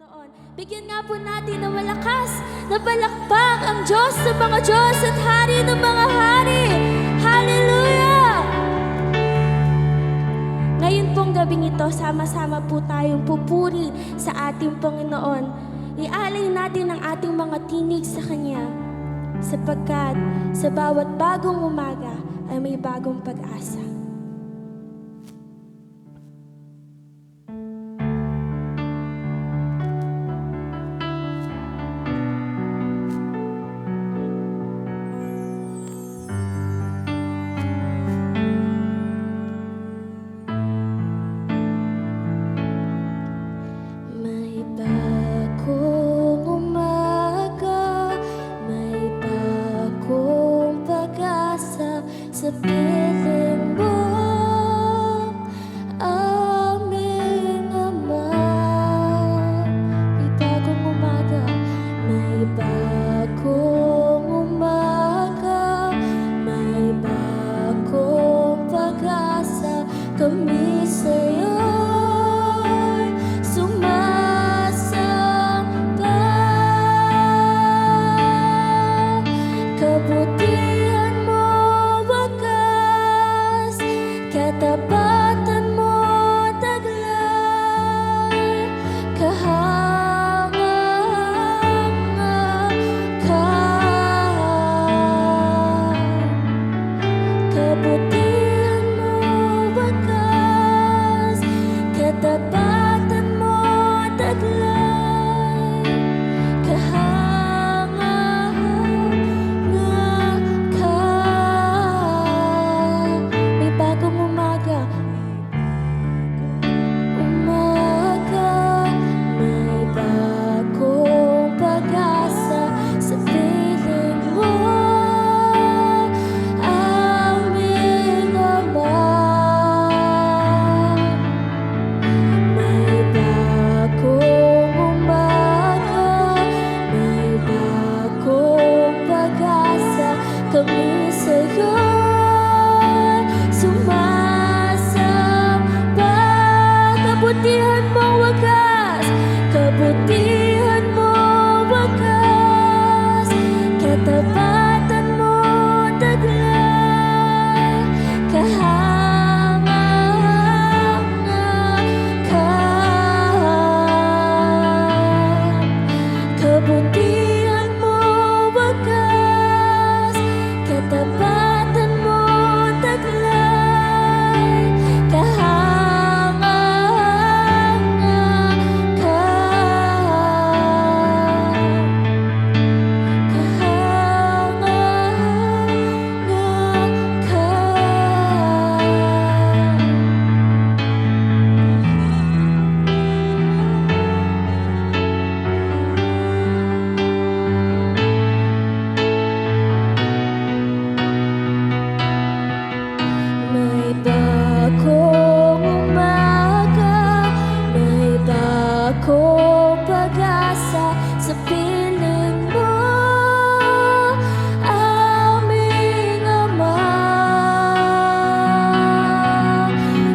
Panginoon. Bigyan nga po natin ng malakas na palakpak ang Diyos ng mga Diyos at Hari ng mga Hari. Hallelujah! Ngayon pong gabing ito, sama-sama po tayong pupuri sa ating Panginoon. Ialay natin ang ating mga tinig sa Kanya, sapagkat sa bawat bagong umaga ay may bagong pag-asa. Sa piling mo, aming Ama. May bagong umaga, may bagong umaga, may bagong pag-asa. Kami sa'yo'y sumasamba. Kabutihan mo, katapatan mo, taglay, kahanga-hanga ka. Kabutihan mo, wagas, katapatan mo, taglay, kahanga-hanga ka. May bagong umaga, may bagong pag-asa sa piling mo, aming Ama. May bagong umaga, may bagong pag-asa. Kami sa'yo'y sumasamba. Kabutihan mo, wagas, kabutihan mo, wagas, katapatan mo, taglay, kahanga-hanga ka. Kabutihan mo, wagas, katapatan mo, taglay, kahanga-hanga ka. Kahanga-hanga ka. May bagong umaga, may bagong pag-asa sa piling mo, aming Ama.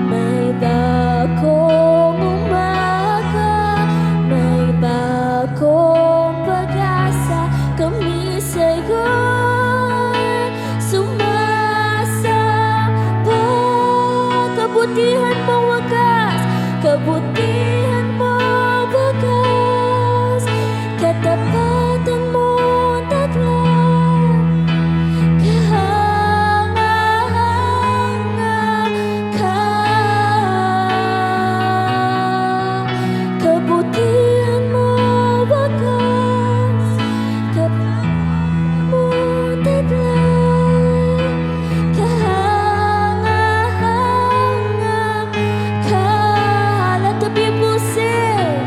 May bagong umaga, may bagong pag-asa. Kami sa'yo'y sumasamba. Kabutihan mo, wagas, kabutihan mo, wagas, katapatan mo, taglay, kahanga-hanga ka. Kabutihan mo, wagas, katapatan mo, taglay, kahanga-hanga ka. Let the people sing.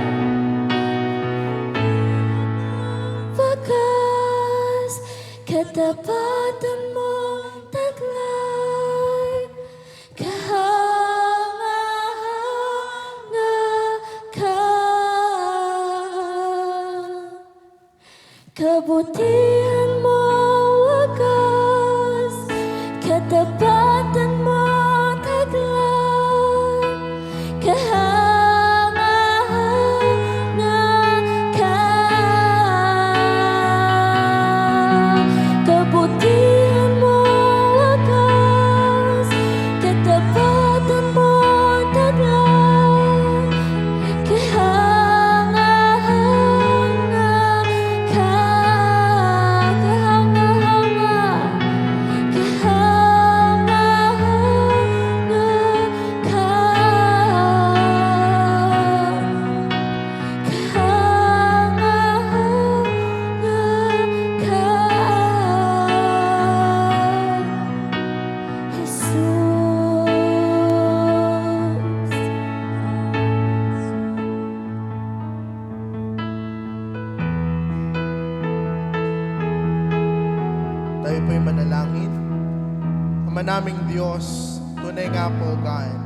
naming Diyos, tunay nga po, God,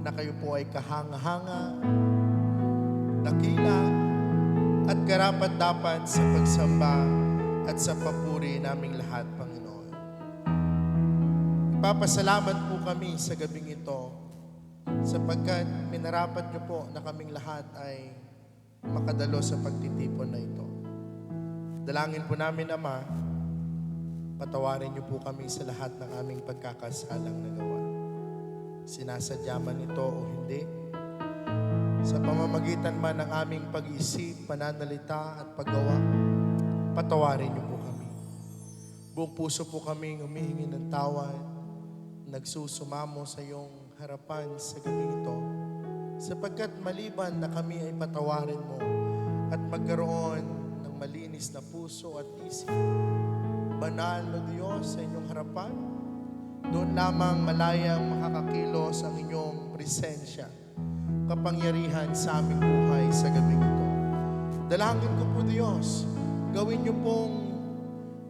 na kayo po ay kahanga-hanga, dakila, at karapat-dapat sa pagsamba at sa papuri naming lahat, Panginoon. Ipapasalamat po kami sa gabing ito sapagkat minarapat niyo po na kaming lahat ay makadalo sa pagtitipon na ito. Dalangin po namin, Ama, patawarin niyo po kami sa lahat ng aming pagkakasalang nagawa. Sinasadya man ito o hindi, sa pamamagitan man ng aming pag-iisip, pananalita at paggawa, patawarin niyo po kami. Buong puso po kaming humihingi ng tawad, nagsusumamo sa iyong harapan sa gabing ito, sapagkat maliban na kami ay patawarin mo at magkaroon ng malinis na puso at isip, banal na Diyos sa inyong harapan, doon lamang malayang makakakilos ang inyong presensya, kapangyarihan sa aming buhay sa gabing ito. Dalangin ko po, Diyos, gawin niyo pong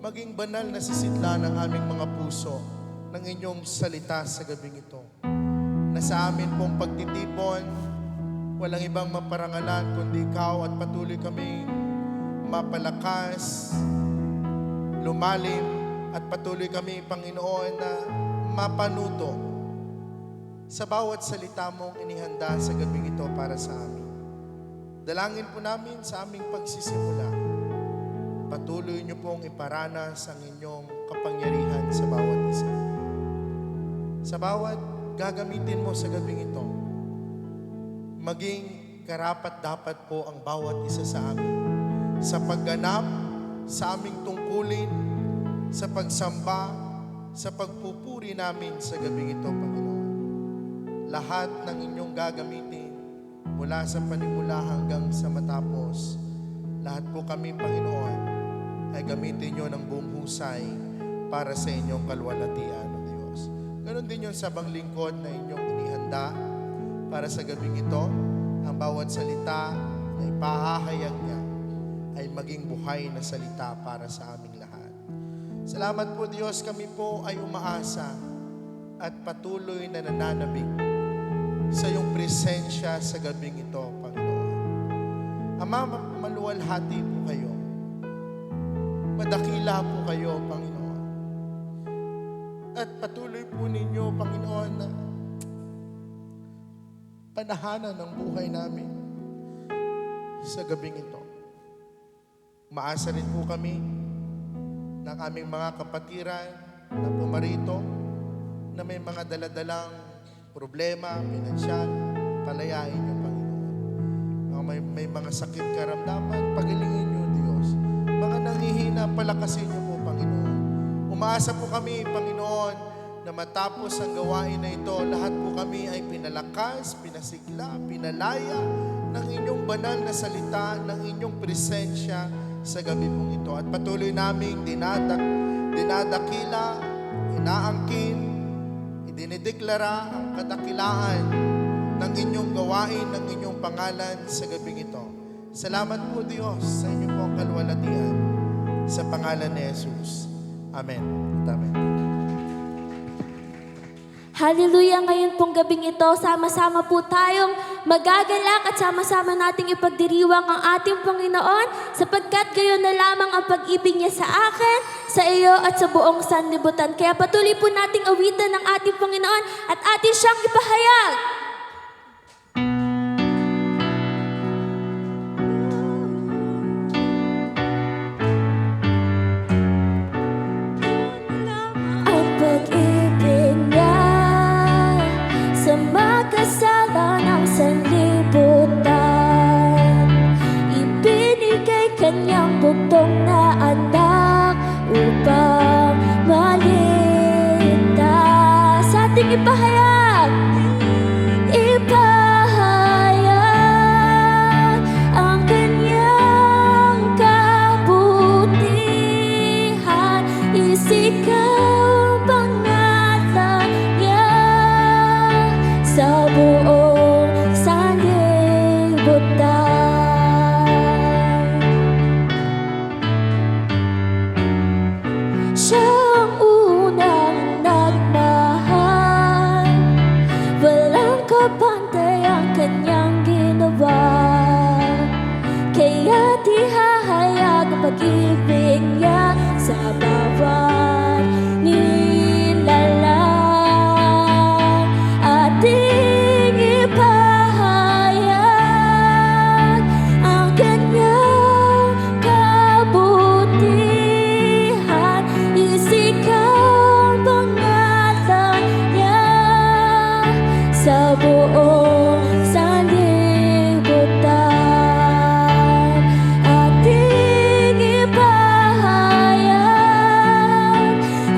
maging banal na sisidla ng aming mga puso ng inyong salita sa gabing ito. Na sa amin pong pagtitipon, walang ibang maparangalan kundi ikaw at patuloy kami mapalakas, lumalim at patuloy kami, Panginoon, na mapanuto sa bawat salita mong inihanda sa gabing ito para sa amin. Dalangin po namin sa aming pagsisimula. Patuloy niyo pong iparanas ang inyong kapangyarihan sa bawat isa. Sa bawat gagamitin mo sa gabing ito, maging karapat-dapat po ang bawat isa sa amin sa pagganap sa aming tungkulin, sa pagsamba, sa pagpupuri namin sa gabing ito, Panginoon. Lahat ng inyong gagamitin mula sa panimula hanggang sa matapos, lahat po kami, Panginoon, ay gamitin nyo ng buong husay para sa inyong kalwalatian, O Diyos. Ganon din yung sabang lingkod na inyong inihanda para sa gabing ito, ang bawat salita na ipahahayag niya ay maging buhay na salita para sa aming lahat. Salamat po, Diyos, kami po ay umaasa at patuloy na nananabik sa iyong presensya sa gabing ito, Panginoon. Ama, maluwalhati po kayo. Madakila po kayo, Panginoon. At patuloy po ninyo, Panginoon, na panahanan ng buhay namin sa gabing ito. Maasa rin po kami ng aming mga kapatiran na pumarito na may mga daladalang problema, pinansyal, palayain niyo, Panginoon. May mga sakit karamdaman, pagalingin niyo, Diyos. Mga nanghihina, palakasin niyo po, Panginoon. Umaasa po kami, Panginoon, na matapos ang gawain na ito, lahat po kami ay pinalakas, pinasigla, pinalaya ng inyong banal na salita, ng inyong presensya sa gabi pong ito. At patuloy naming dinadakila, inaangkin, idinideklara ang kadakilaan ng inyong gawain, ng inyong pangalan sa gabing ito. Salamat po, Diyos, sa inyong pong kalwalatian. Sa pangalan ni Jesus. Amen. Amen. Hallelujah! Ngayon pong gabing ito, sama-sama po tayong magagalak at sama-sama nating ipagdiriwang ang ating Panginoon sapagkat gayon na lamang ang pag-ibig niya sa akin, sa iyo at sa buong sanlibutan. Kaya patuloy po nating awitan ng ating Panginoon at atin siyang ipahayag. Ang pag-ibig niya sa magkasala ng sanlibutan, ibinigay kanyang bugtong na anak upang maligtas. Sa ating ipahayag, ipahayag ang kanyang kabutihan, isigaw ang pangalan niya sa buong sanlibutan. Siya ang unang sa buong sanlibutan. Ating ipahayag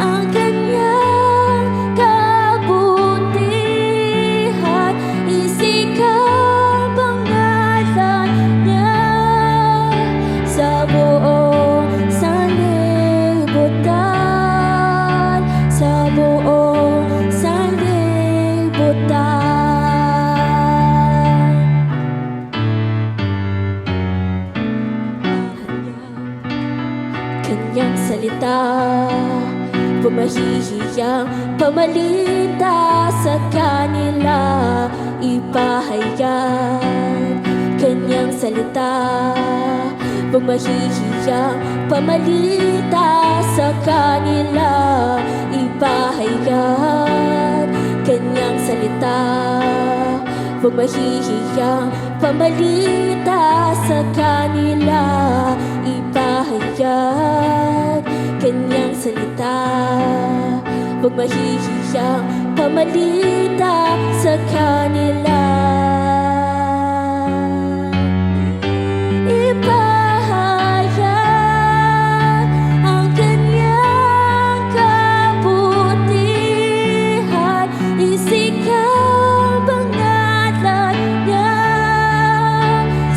ang kanyang kabutihan, isikap ang ngalan niya sa buong sanlibutan, sa buong sanlibutan. Kanyang salita, pumahihiyang pamalita sa kanila, ipahayag. Kanyang salita, pumahihiyang pamalita sa kanila, ipahayag. Kanyang salita, pumahihiyang pamalita sa kanila, ipahayag. Kanyang salita, pumahihiyang pamalita sa kanila, ipahayag ang kanyang kabutihan, isikap ang ngalan niya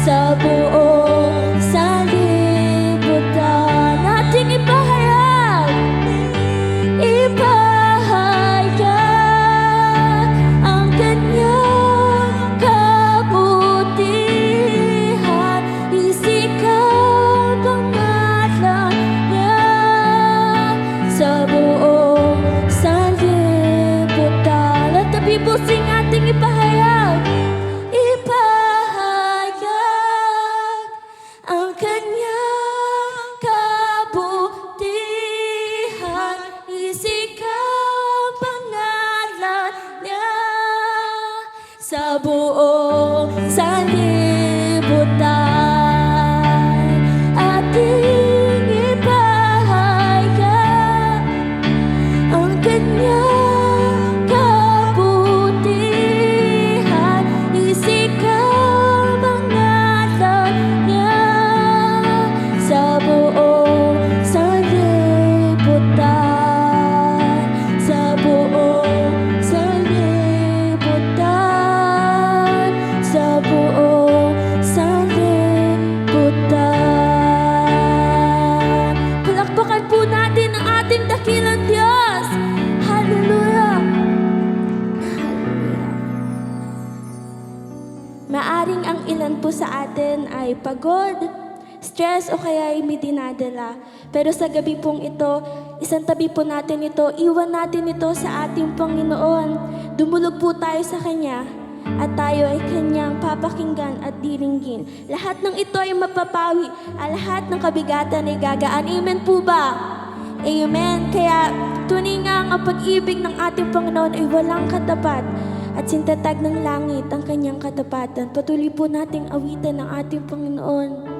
sa buong sanlibutan. Ating ipahayag, ipahayag ang kanyang kabutihan, isikap ang ngalan niya sa buong sanlibutan. Let the people sing, ating ipahayag, ipahayag ang kanyang kabutihan, isikap ang ngalan niya sa buong sanlibutan. Ating ipahayag ang kanyang kabutihan, isikap ang ngalan niya sa buong sanlibutan, sa buong sanlibutan, sa buong sanlibutan. Palakpakan po natin ang ating dakilang Diyos. Hallelujah! Hallelujah! Maaring ang ilan po sa atin ay pagod, stress o kaya ay may dinadala. Pero sa gabi pong ito, isang tabi po natin ito, iwan natin ito sa ating Panginoon. Dumulog po tayo sa Kanya at tayo ay Kanyang papakinggan at diringgin. Lahat ng ito ay mapapawi, at lahat ng kabigatan ay gagaan. Amen po ba? Amen. Kaya tunay nga ang pag-ibig ng ating Panginoon ay walang katapat, at sintatag ng langit ang Kanyang katapatan. Patuloy po nating awitan ng ating Panginoon.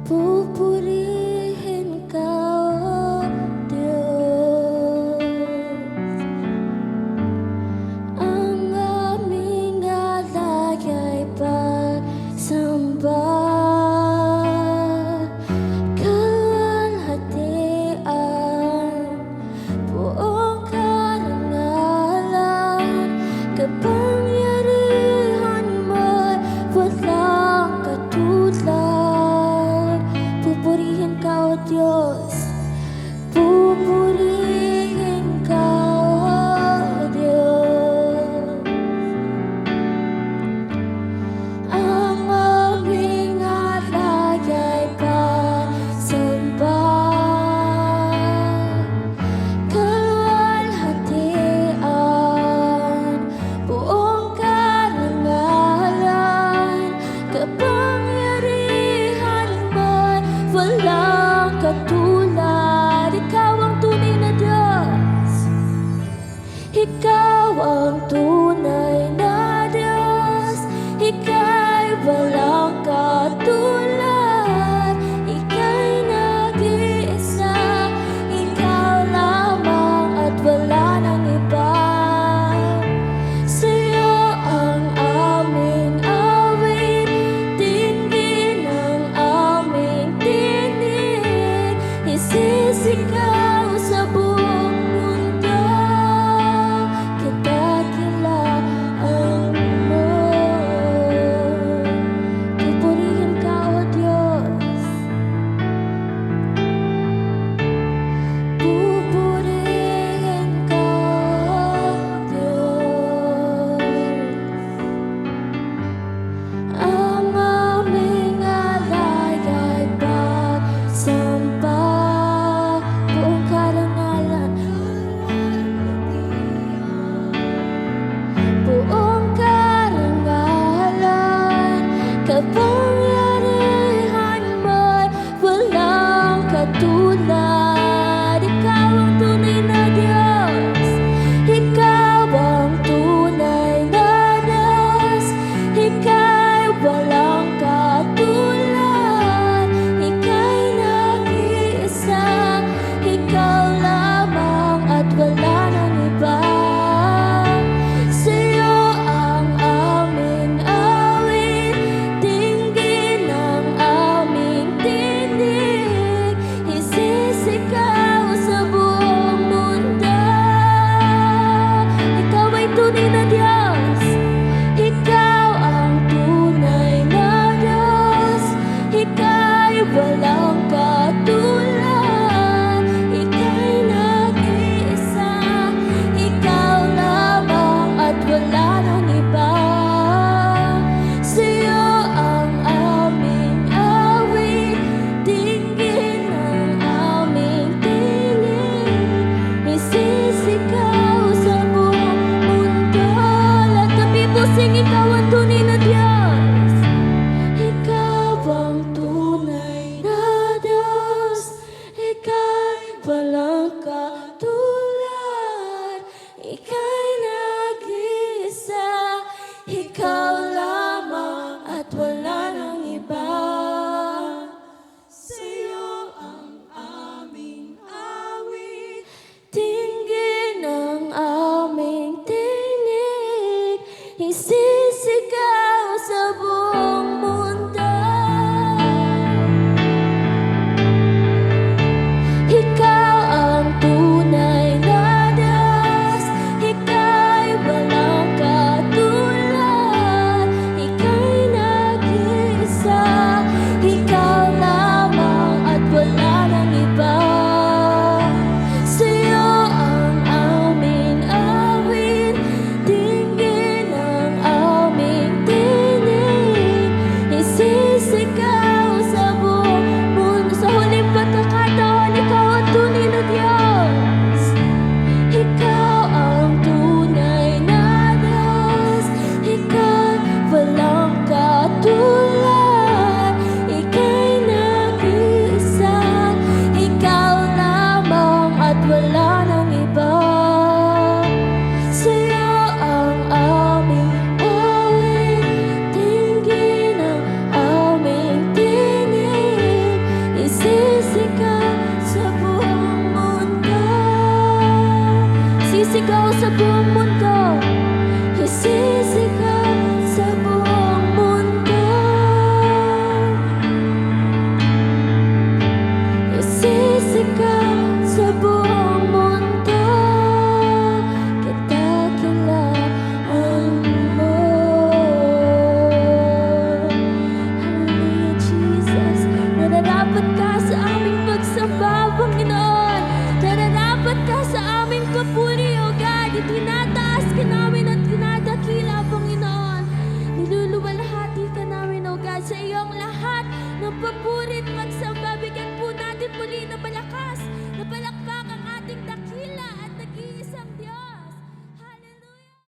Pupurihin ka, O Diyos, ang aming alay ay pagsamba. Kalwalhatian, buong karangalan, kapangyarihan mo'y walang katulad. Pupurihin Isisigaw sa buong mundo. Ikaw ang tunay na Diyos, Ika'y walang katulad, Ika'y nag-iisa, Ikaw lamang at wala nang iba. Sa'yo ang aming awit, dinggin ang aming tinig, isisigaw sa buong mundo. Sa huling pagkakataon, Ikaw ang tunay na Diyos, Ikaw ang tunay na Diyos, Ika'y walang katulad, Ika'y nag-iisa, Ikaw lamang at wala nang iba. Sa'yo ang aming awit, dinggin ang aming tinig, isisigaw sa buong mundo. Sisigaw sa buong mundo, isisigaw sa buong mundo, isisigaw sa buong mundo, kadakilaan mo. Hallelujah, Jesus. Nararapat ka sa aming pagsamba, Panginoon. Nararapat ka sa aming papuri, O God. Itinataas ka namin at tinadakila, Panginoon. Niluluwalhati ka namin, O God, sa iyong lahat ng papuri at pagsamba. Bigyan po natin muli na malakas na palakpak ang ating dakila at nag-iisang Diyos. Hallelujah!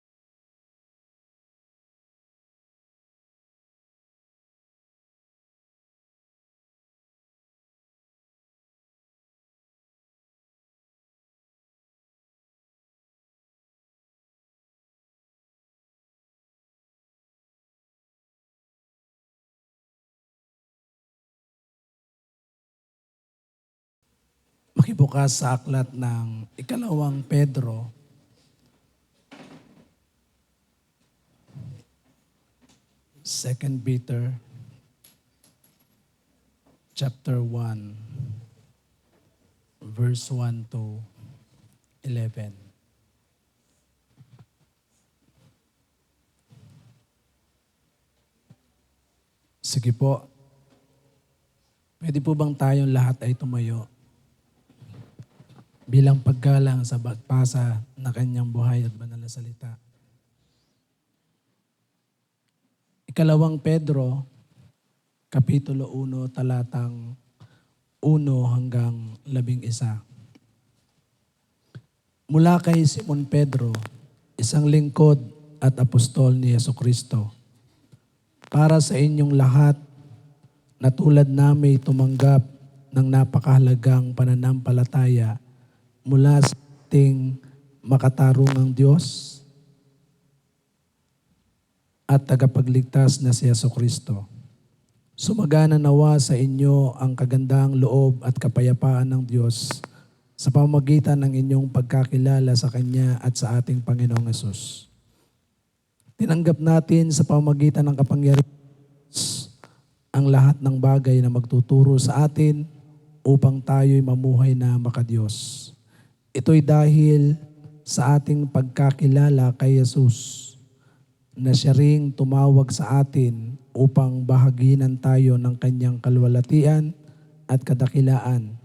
Makibukas sa aklat ng ikalawang Pedro, Second Peter, chapter 1, verse 1 to 11. Sige po. Pwede po bang tayong lahat ay tumayo bilang paggalang sa pagpasa na kanyang buhay at banal na salita? Ikalawang Pedro, Kapitulo 1, talatang 1 hanggang 11. Mula kay Simon Pedro, isang lingkod at apostol ni Jesucristo, para sa inyong lahat na tulad namin tumanggap ng napakahalagang pananampalataya mula sa ating makatarungang Diyos at tagapagligtas na si Jesucristo. Sumagana nawa sa inyo ang kagandahang loob at kapayapaan ng Diyos sa pamamagitan ng inyong pagkakilala sa Kanya at sa ating Panginoong Hesus. Tinanggap natin sa pamamagitan ng kapangyarihan ang lahat ng bagay na magtuturo sa atin upang tayo'y mamuhay na makadiyos. Ito'y dahil sa ating pagkakilala kay Jesus na siya ring tumawag sa atin upang bahaginan tayo ng kanyang kalwalatian at kadakilaan.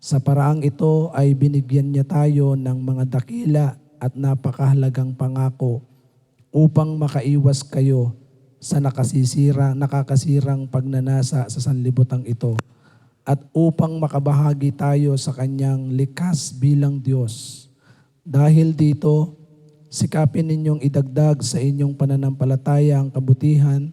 Sa paraang ito ay binigyan niya tayo ng mga dakila at napakahalagang pangako upang makaiwas kayo sa nakakasirang pagnanasa sa sanlibutan ito at upang makabahagi tayo sa kanyang likas bilang Diyos. Dahil dito, sikapin ninyong idagdag sa inyong pananampalataya ang kabutihan,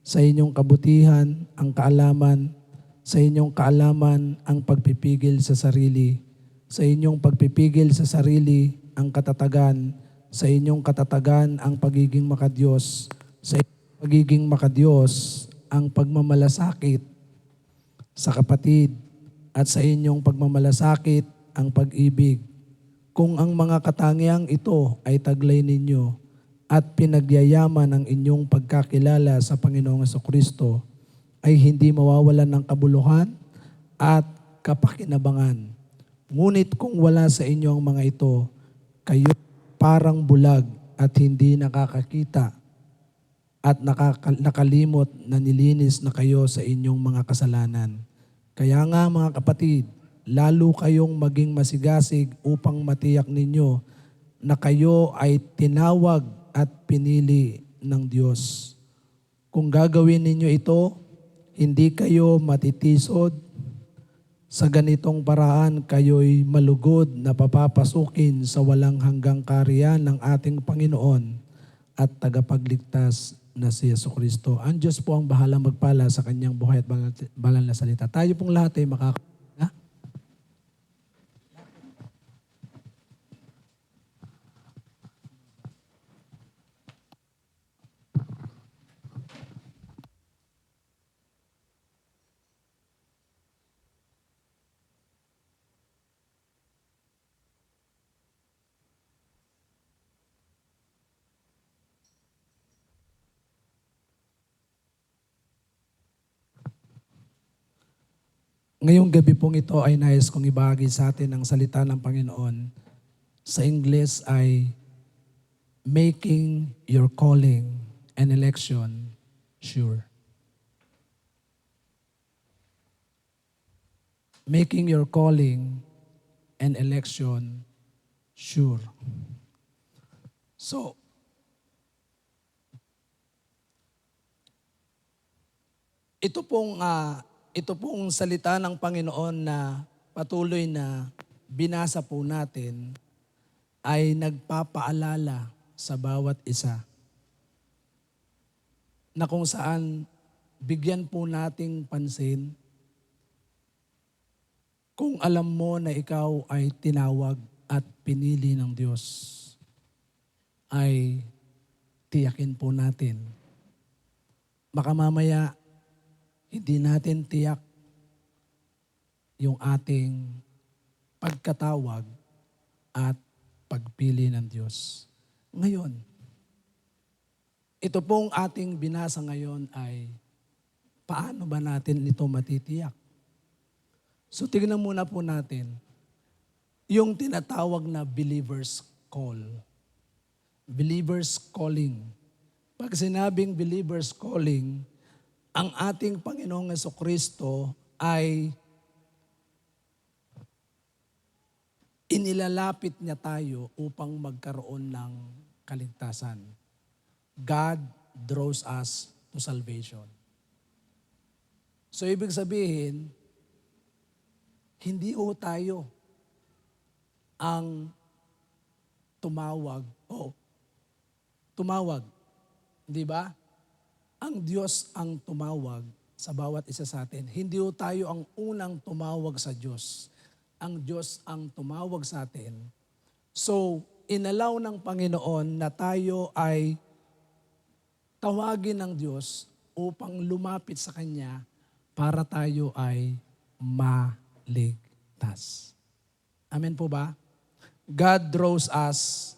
sa inyong kabutihan ang kaalaman, sa inyong kaalaman ang pagpipigil sa sarili, sa inyong pagpipigil sa sarili ang katatagan, sa inyong katatagan ang pagiging makadiyos, sa inyong pagiging makadiyos ang pagmamalasakit sa kapatid, at sa inyong pagmamalasakit ang pag-ibig. Kung ang mga katangiang ito ay taglay ninyo, at pinagyayaman ng inyong pagkakilala sa Panginoong Jesucristo ay hindi mawawalan ng kabuluhan at kapakinabangan. Ngunit kung wala sa inyo ang mga ito, kayo parang bulag at hindi nakakakita at nakalimot na nilinis na kayo sa inyong mga kasalanan. Kaya nga mga kapatid, lalo kayong maging masigasig upang matiyak ninyo na kayo ay tinawag at pinili ng Diyos. Kung gagawin ninyo ito, hindi kayo matitisod. Sa ganitong paraan, kayo'y malugod na papapasukin sa walang hanggang kariyan ng ating Panginoon at tagapagligtas na si Jesucristo. Ang Diyos po ang bahalang magpala sa kanyang buhay at banal na salita. Tayo pong lahat ay makakita. Ngayong gabi pong ito ay nais kong ibahagi sa atin ang salita ng Panginoon. Sa Ingles ay making your calling and election sure. Making your calling and election sure. So, ito pong salita ng Panginoon na patuloy na binasa po natin ay nagpapaalala sa bawat isa na kung saan bigyan po nating pansin kung alam mo na ikaw ay tinawag at pinili ng Diyos, ay tiyakin po natin. Baka mamaya hindi natin tiyak yung ating pagkatawag at pagpili ng Diyos. Ngayon, ito pong ating binasa ngayon ay paano ba natin ito matitiyak? So tignan muna po natin yung tinatawag na believer's call. Believer's calling. Pag sinabing believer's calling, ang ating Panginoong Jesucristo ay inilalapit niya tayo upang magkaroon ng kaligtasan. God draws us to salvation. So ibig sabihin, hindi ho tayo ang tumawag. Di ba? Ang Diyos ang tumawag sa bawat isa sa atin. Hindi ho tayo ang unang tumawag sa Diyos. Ang Diyos ang tumawag sa atin. So, inalaw ng Panginoon na tayo ay tawagin ng Diyos upang lumapit sa Kanya para tayo ay maligtas. Amen po ba? God draws us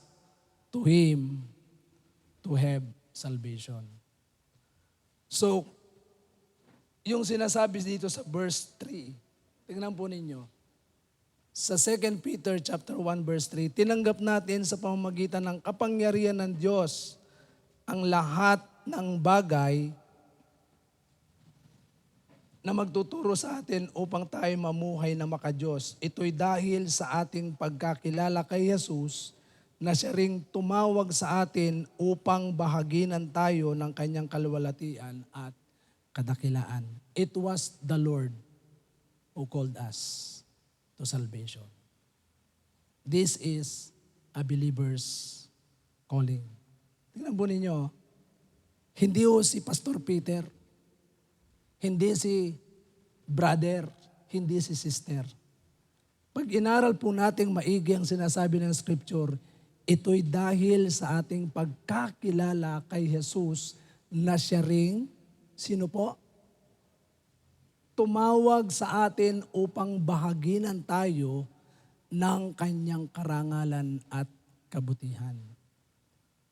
to Him to have salvation. So, yung sinasabi dito sa verse 3, tingnan po ninyo. Sa 2 Peter chapter 1 verse 3, tinanggap natin sa pamamagitan ng kapangyarihan ng Diyos ang lahat ng bagay na magtuturo sa atin upang tayo mamuhay na makadiyos. Ito'y dahil sa ating pagkakilala kay Jesus na siya ring tumawag sa atin upang bahaginan tayo ng kanyang kaluwalhatian at kadakilaan. It was the Lord who called us to salvation. This is a believer's calling. Tingnan po ninyo, hindi ho si Pastor Peter, hindi si brother, hindi si sister. Pag inaral po nating maigi ang sinasabi ng Scripture, ito'y dahil sa ating pagkakilala kay Jesus na siya ring, sino po? Tumawag sa atin upang bahaginan tayo ng kanyang karangalan at kabutihan.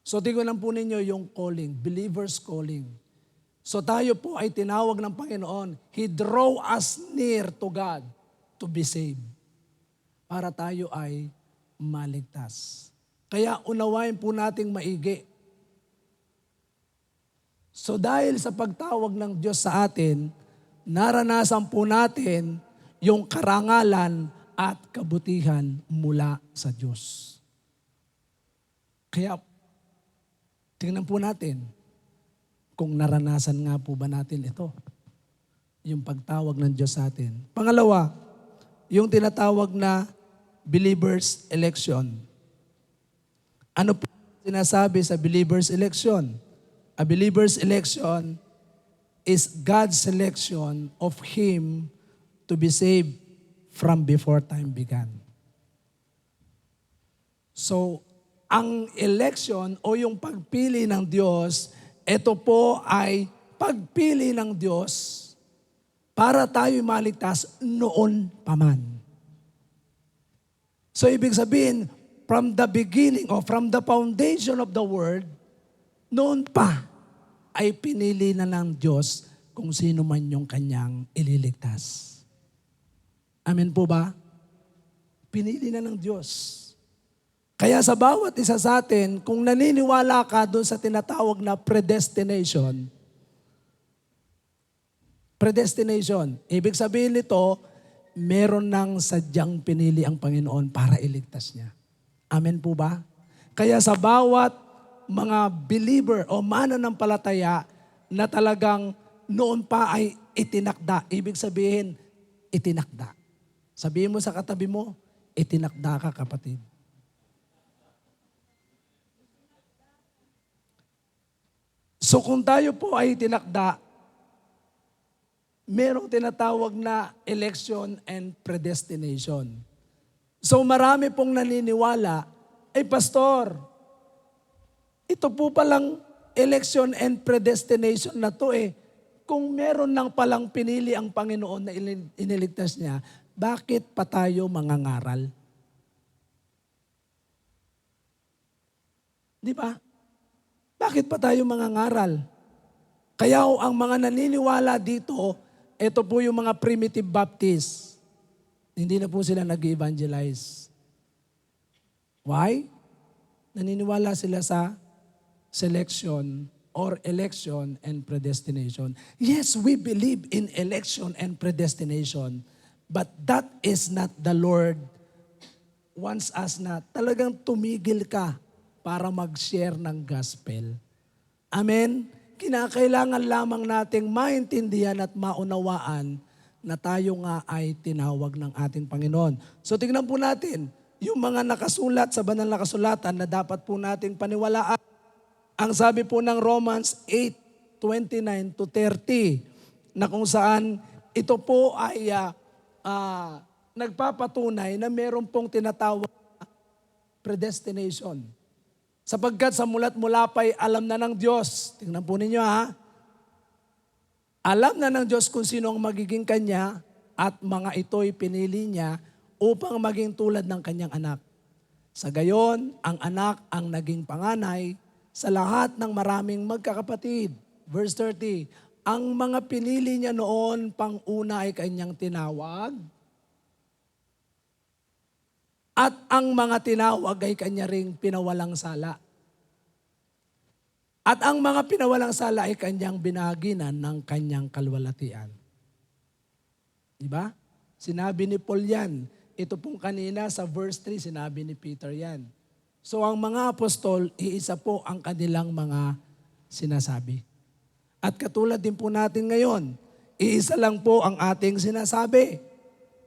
So tingnan lang po ninyo yung calling, believer's calling. So tayo po ay tinawag ng Panginoon. He draw us near to God to be saved. Para tayo ay maligtas. Kaya unawain po nating maigi. So dahil sa pagtawag ng Diyos sa atin, naranasan po natin yung karangalan at kabutihan mula sa Diyos. Kaya tingnan po natin kung naranasan nga po ba natin ito. Yung pagtawag ng Diyos sa atin. Pangalawa, yung tinatawag na believer's election. Ano po sinasabi sa believer's election? A believer's election is God's selection of him to be saved from before time began. So, ang election o yung pagpili ng Diyos, ito po ay pagpili ng Diyos para tayo maligtas noon pa man. So, ibig sabihin, from the beginning or from the foundation of the world, noon pa ay pinili na ng Diyos kung sino man yung kanyang ililigtas. Amen po ba? Pinili na ng Diyos. Kaya sa bawat isa sa atin, kung naniniwala ka doon sa tinatawag na predestination, ibig sabihin nito, meron nang sadyang pinili ang Panginoon para iligtas niya. Amen po ba? Kaya sa bawat mga believer o mananampalataya na talagang noon pa ay itinakda. Ibig sabihin, itinakda. Sabihin mo sa katabi mo, itinakda ka, kapatid. So kung tayo po ay itinakda, merong tinatawag na election and predestination. So marami pong naniniwala, ay pastor, ito po palang election and predestination na to Kung meron nang palang pinili ang Panginoon na iniligtas niya, bakit pa tayo mangangaral? Di ba? Bakit pa tayo mangangaral? Kaya ang mga naniniwala dito, ito po yung mga primitive Baptists. Hindi na po sila nag-evangelize. Why? Naniniwala sila sa selection or election and predestination. Yes, we believe in election and predestination, but that is not the Lord wants us na talagang tumigil ka para mag-share ng gospel. Amen? Kinakailangan lamang nating maintindihan at maunawaan na tayo nga ay tinawag ng ating Panginoon. So tingnan po natin, yung mga nakasulat sa banal na kasulatan na dapat po nating paniwalaan. Ang sabi po ng Romans 8:29 to 30, na kung saan ito po ay nagpapatunay na meron pong tinatawag na predestination. Sapagkat sa mulat mula pa'y alam na ng Diyos. Tingnan po ninyo Alam na ng Diyos kung sino ang magiging Kanya at mga ito'y pinili Niya upang maging tulad ng Kanyang anak. Sa gayon, ang anak ang naging panganay sa lahat ng maraming magkakapatid. Verse 30, ang mga pinili Niya noon pang-una ay Kanyang tinawag, at ang mga tinawag ay Kanya ring pinawalang sala. At ang mga pinawalang sala ay Kanyang binaginan ng Kanyang kalwalatian. Diba? Sinabi ni Paul yan. Ito pong kanina sa verse 3, sinabi ni Peter yan. So ang mga apostol, iisa po ang kanilang mga sinasabi. At katulad din po natin ngayon, iisa lang po ang ating sinasabi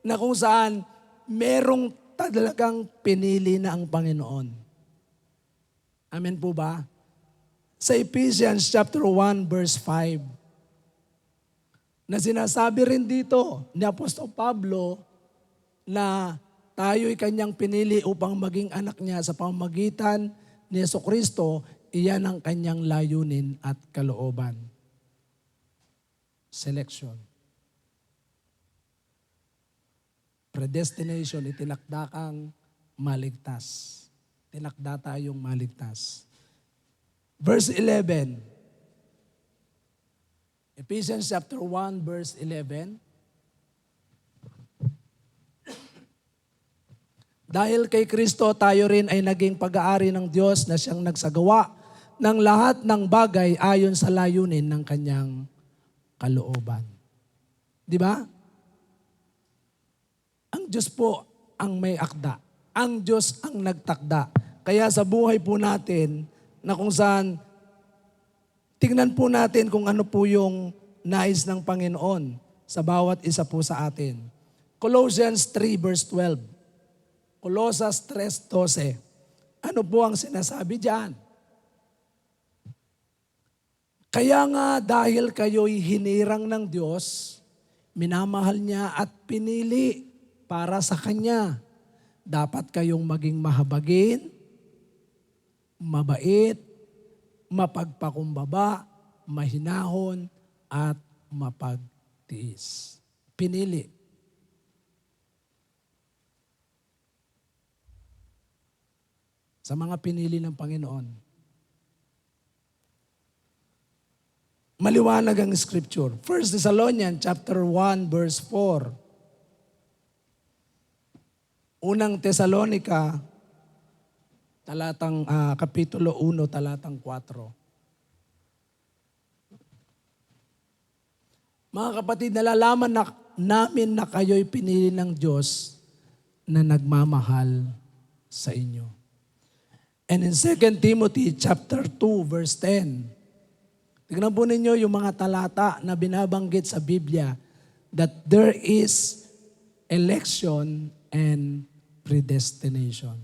na kung saan merong talagang pinili na ang Panginoon. Amen po ba? Sa Ephesians chapter 1 verse 5, na sinasabi rin dito ni Apostol Pablo na tayo'y Kanyang pinili upang maging anak niya sa pamamagitan ni Jesucristo, iyan ang Kanyang layunin at kalooban. Selection. Predestination, itinakda kang maligtas. Tinakda tayong maligtas. Verse 11. Ephesians chapter 1, verse 11. Dahil kay Kristo, tayo rin ay naging pag-aari ng Diyos na siyang nagsagawa ng lahat ng bagay ayon sa layunin ng kanyang kalooban. Di ba? Ang Diyos po ang may akda. Ang Diyos ang nagtakda. Kaya sa buhay po natin, na kung saan, tingnan po natin kung ano po yung nais ng Panginoon sa bawat isa po sa atin. Colossians 3 verse 12. Colosas 3:12. Ano po ang sinasabi diyan? Kaya nga dahil kayo'y hinirang ng Diyos, minamahal niya at pinili para sa Kanya. Dapat kayong maging mahabagin, mabait, mapagpakumbaba, mahinahon, at mapagtiis. Pinili. Sa mga pinili ng Panginoon. Maliwanag ang scripture. 1 Thessalonians chapter 1 verse 4. Unang Tesalonica talatang kapitulo 1 talatang 4. Mga kapatid, nalalaman namin na kayo'y pinili ng Diyos na nagmamahal sa inyo. And in 2 Timothy chapter 2 verse 10, tignan po ninyo yung mga talata na binabanggit sa Biblia that there is election and predestination.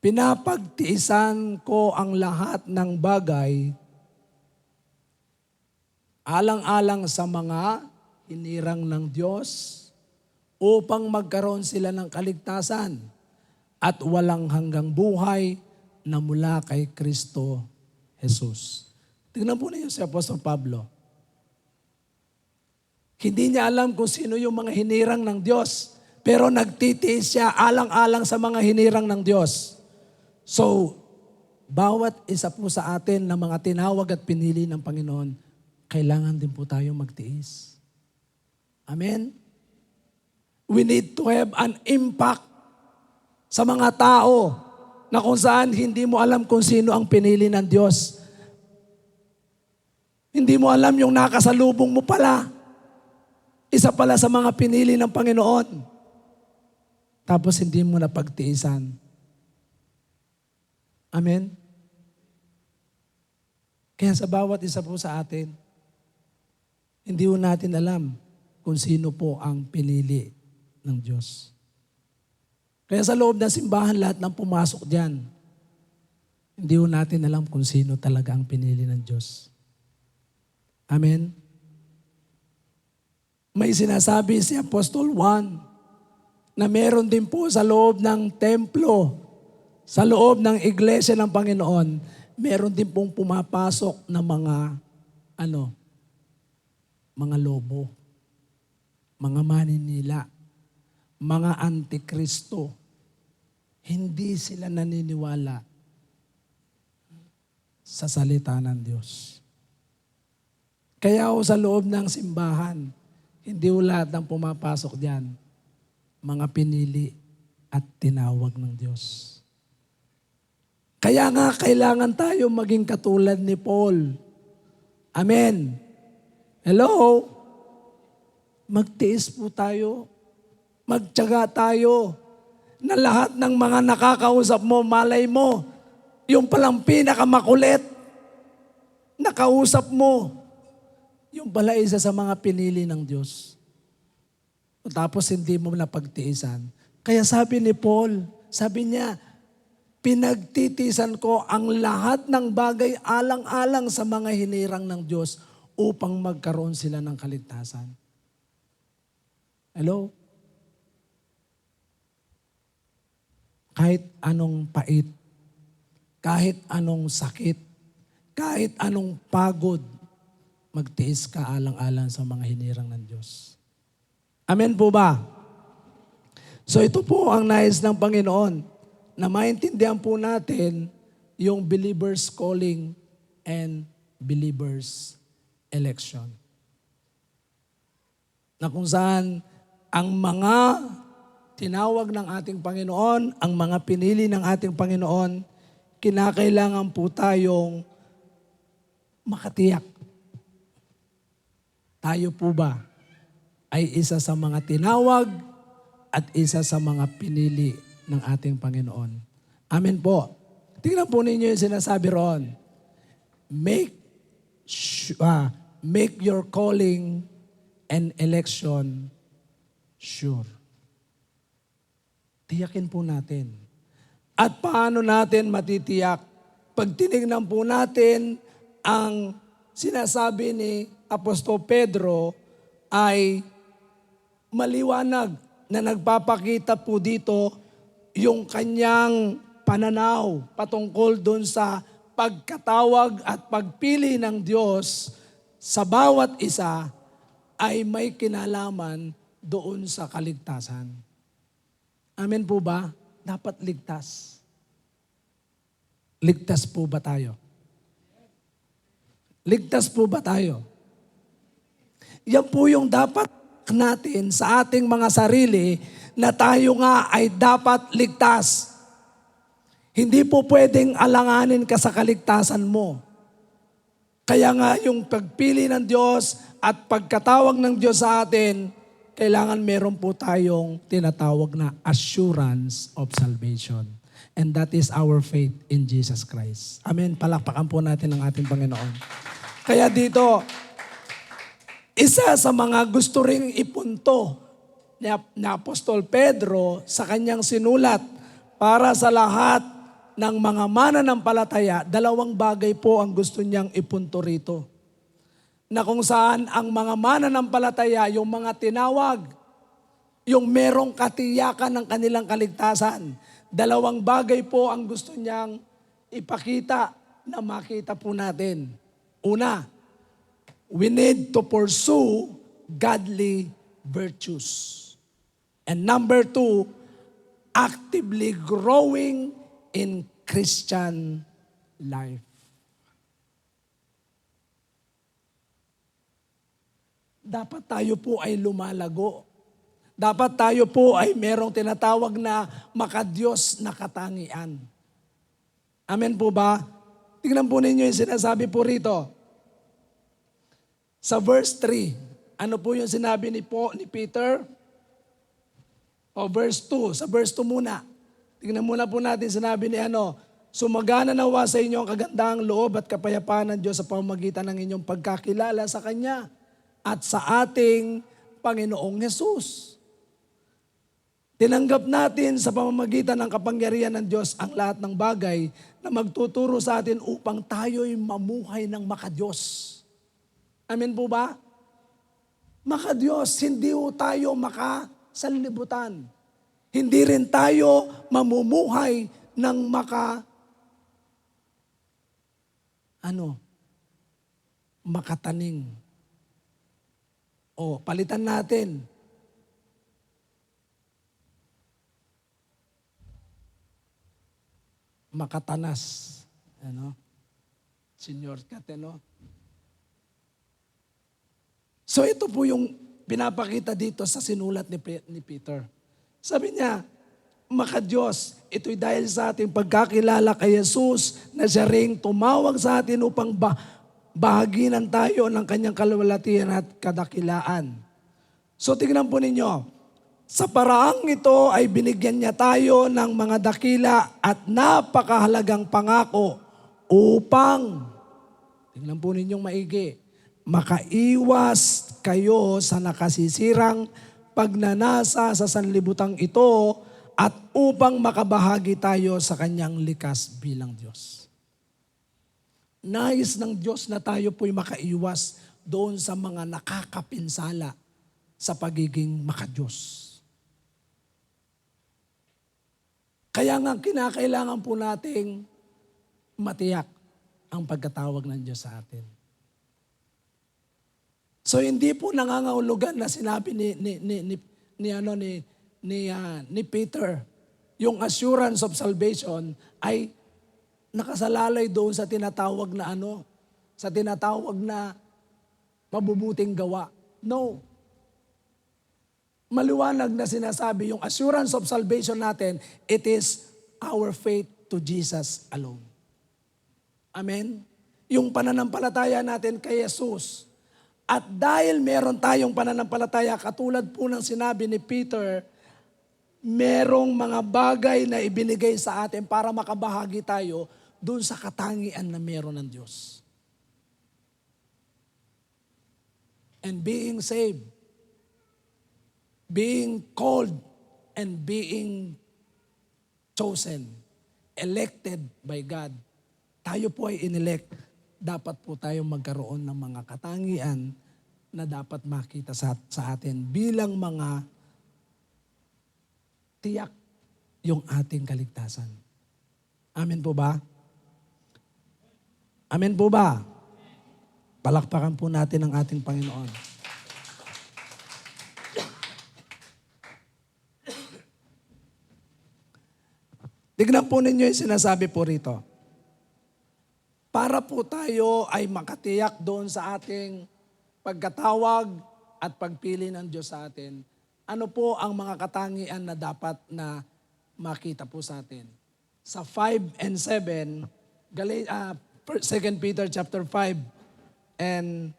Pinapagtiisan ko ang lahat ng bagay alang-alang sa mga hinirang ng Diyos upang magkaroon sila ng kaligtasan at walang hanggang buhay na mula kay Kristo Jesus. Tingnan po niyo si Apostol Pablo. Hindi niya alam kung sino yung mga hinirang ng Diyos, pero nagtitiis siya alang-alang sa mga hinirang ng Diyos. So, bawat isa po sa atin na mga tinawag at pinili ng Panginoon, kailangan din po tayong magtiis. Amen? We need to have an impact sa mga tao na kung saan hindi mo alam kung sino ang pinili ng Diyos. Hindi mo alam yung nakasalubong mo pala. Isa pala sa mga pinili ng Panginoon. Tapos hindi mo napagtiisan. Amen? Kaya sa bawat isa po sa atin, hindi po natin alam kung sino po ang pinili ng Diyos. Kaya sa loob ng simbahan, lahat ng pumasok dyan, hindi po natin alam kung sino talaga ang pinili ng Diyos. Amen? May sinasabi si Apostol Juan na meron din po sa loob ng templo, sa loob ng iglesia ng Panginoon, meron din pong pumapasok na mga lobo, mga maninila, mga antikristo. Hindi sila naniniwala sa salita ng Diyos. Kaya sa loob ng simbahan, hindi lahat ng pumapasok diyan mga pinili at tinawag ng Diyos. Kaya nga kailangan tayo maging katulad ni Paul. Amen. Hello? Magtiis po tayo. Magtiyaga tayo na lahat ng mga nakakausap mo, malay mo, yung palang pinakamakulit, nakausap mo, yung pala isa sa mga pinili ng Diyos. Tapos hindi mo napagtiisan. Kaya sabi ni Paul, sabi niya, pinagtitiisan ko ang lahat ng bagay alang-alang sa mga hinirang ng Diyos upang magkaroon sila ng kaligtasan. Hello? Kahit anong pait, kahit anong sakit, kahit anong pagod, magtiis ka alang-alang sa mga hinirang ng Diyos. Amen po ba? So ito po ang nais ng Panginoon, na maintindihan po natin yung believer's calling and believer's election. Na kung saan ang mga tinawag ng ating Panginoon, ang mga pinili ng ating Panginoon, kinakailangan po tayong makatiyak. Tayo po ba ay isa sa mga tinawag at isa sa mga pinili ng ating Panginoon? Amen po. Tingnan po ninyo yung sinasabi roon. Make your calling and election sure. Tiyakin po natin. At paano natin matitiyak? Pag tinignan po natin ang sinasabi ni Apostol Pedro ay maliwanag na nagpapakita po dito yung kanyang pananaw patungkol doon sa pagkatawag at pagpili ng Diyos sa bawat isa ay may kinalaman doon sa kaligtasan. Amen po ba? Dapat ligtas. Ligtas po ba tayo? Ligtas po ba tayo? Yan po yung dapat natin sa ating mga sarili na tayo nga ay dapat ligtas. Hindi po pwedeng alanganin ka sa kaligtasan mo. Kaya nga yung pagpili ng Diyos at pagkatawag ng Diyos sa atin, kailangan meron po tayong tinatawag na assurance of salvation. And that is our faith in Jesus Christ. Amen. Palakpakan po natin ang ating Panginoon. Kaya dito, isa sa mga gusto ring ipunto ni Apostol Pedro sa kanyang sinulat para sa lahat ng mga mananampalataya, dalawang bagay po ang gusto niyang ipunto rito. Na kung saan ang mga mananampalataya, yung mga tinawag, yung merong katiyakan ng kanilang kaligtasan, dalawang bagay po ang gusto niyang ipakita na makita po natin. Una, we need to pursue godly virtues. And number two, actively growing in Christian life. Dapat tayo po ay lumalago. Dapat tayo po ay merong tinatawag na makadiyos na katangian. Amen po ba? Tingnan po ninyo yung sinasabi po rito. Sa verse 3, ano po yung sinabi ni Peter? O verse 2, sa verse 2 muna. Tingnan muna po natin sinabi ni sumagana nawa sa inyo ang kagandahang loob at kapayapaan ng Diyos sa pamamagitan ng inyong pagkakilala sa Kanya at sa ating Panginoong Hesus. Tinanggap natin sa pamamagitan ng kapangyarihan ng Diyos ang lahat ng bagay na magtuturo sa atin upang tayo'y mamuhay ng makadiyos. Amen po ba? Makadiyos, hindi po tayo makasanlibutan. Hindi rin tayo mamumuhay ng makataning. O, palitan natin. Makatanas. Senior Kateno. So ito po yung pinapakita dito sa sinulat ni Peter. Sabi niya, makadiyos, ito'y dahil sa ating pagkakilala kay Jesus na siya ring tumawag sa atin upang bahaginan tayo ng kanyang kaluwalhatian at kadakilaan. So tingnan po ninyo, sa paraang ito ay binigyan niya tayo ng mga dakila at napakahalagang pangako upang, tingnan po ninyong maigi, makaiwas kayo sa nakasisirang pagnanasa sa sanlibutang ito at upang makabahagi tayo sa kanyang likas bilang Diyos. Nais ng Diyos na tayo po'y makaiwas doon sa mga nakakapinsala sa pagiging makadiyos. Kaya nga kinakailangan po nating matiyak ang pagkatawag ng Diyos sa atin. So hindi po nangangahulugan na sinabi ni Peter, yung assurance of salvation ay nakasalalay doon sa tinatawag na sa tinatawag na mabubuting gawa. No. Maliwanag na sinasabi, yung assurance of salvation natin, it is our faith to Jesus alone. Amen? Yung pananampalataya natin kay Jesus. At dahil meron tayong pananampalataya, katulad po ng sinabi ni Peter, merong mga bagay na ibinigay sa atin para makabahagi tayo doon sa katangian na meron ng Diyos. And being saved, being called, and being chosen, elected by God, tayo po ay inelect, dapat po tayong magkaroon ng mga katangian na dapat makita sa atin bilang mga tiyak yung ating kaligtasan. Amen po ba? Amen po ba? Palakpakan po natin ang ating Panginoon. Tignan po ninyo yung sinasabi po rito. Para po tayo ay makatiyak doon sa ating pagkatawag at pagpili ng Diyos sa atin, ano po ang mga katangian na dapat na makita po sa atin? Sa 5 and 7, 2 Peter chapter 5 and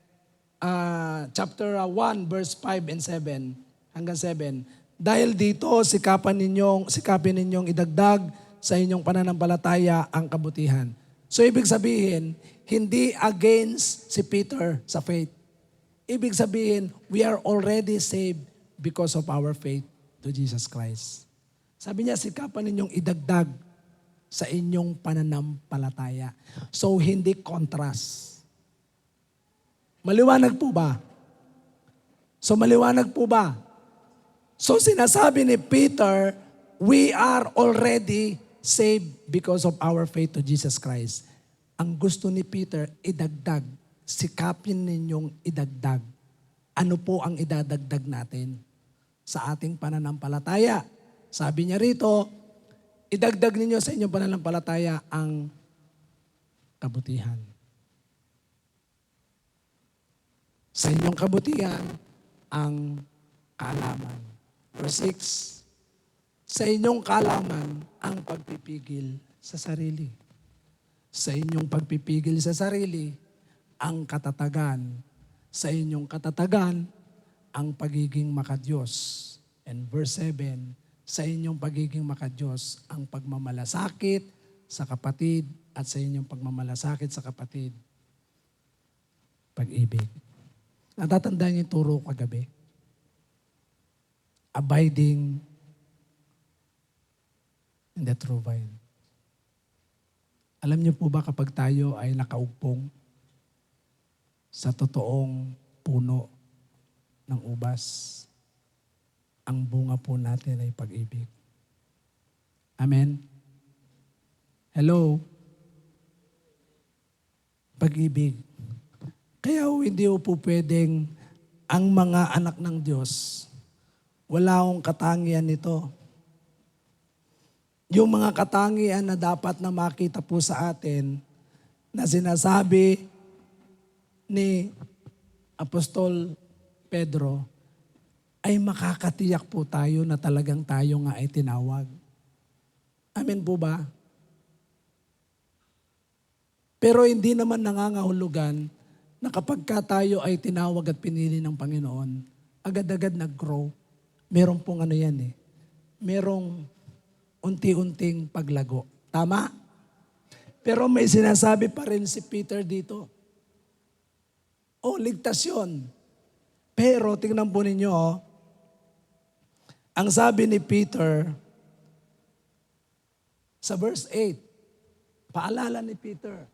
chapter 1 verse 5 and 7 hanggang 7. Dahil dito sikapin ninyong idagdag sa inyong pananampalataya ang kabutihan. So ibig sabihin, hindi against si Peter sa faith. Ibig sabihin, we are already saved because of our faith to Jesus Christ. Sabi niya, sikapan ninyong idagdag sa inyong pananampalataya. So hindi contrast. Maliwanag po ba? So maliwanag po ba? So sinasabi ni Peter, we are already saved because of our faith to Jesus Christ. Ang gusto ni Peter, idagdag. Sikapin ninyong idagdag. Ano po ang idadagdag natin sa ating pananampalataya? Sabi niya rito, idagdag ninyo sa inyong pananampalataya ang kabutihan. Sa inyong kabutihan, ang kaalaman. Verse 6, sa inyong kaalaman, ang pagpipigil sa sarili. Sa inyong pagpipigil sa sarili, ang katatagan. Sa inyong katatagan, ang pagiging makadiyos. And verse 7, sa inyong pagiging makadiyos, ang pagmamalasakit sa kapatid at sa inyong pagmamalasakit sa kapatid, pag-ibig. Natatandaan niyo yung turo kagabi? Abiding in the true vine. Alam niyo po ba kapag tayo ay nakaugpong sa totoong puno ng ubas, ang bunga po natin ay pag-ibig. Amen? Hello? Pag-ibig. Kaya hindi po pwedeng ang mga anak ng Diyos, wala akong katangian nito. Yung mga katangian na dapat na makita po sa atin na sinasabi ni Apostol Pedro ay makakatiyak po tayo na talagang tayo nga ay tinawag. Amen po ba? Pero hindi naman nangangahulugan na kapag tayo ay tinawag at pinili ng Panginoon, agad-agad nag-grow. Meron pong merong unti-unting paglago. Tama? Pero may sinasabi pa rin si Peter dito. Ligtas yun. Pero tingnan po ninyo, ang sabi ni Peter sa verse 8, paalala ni Peter,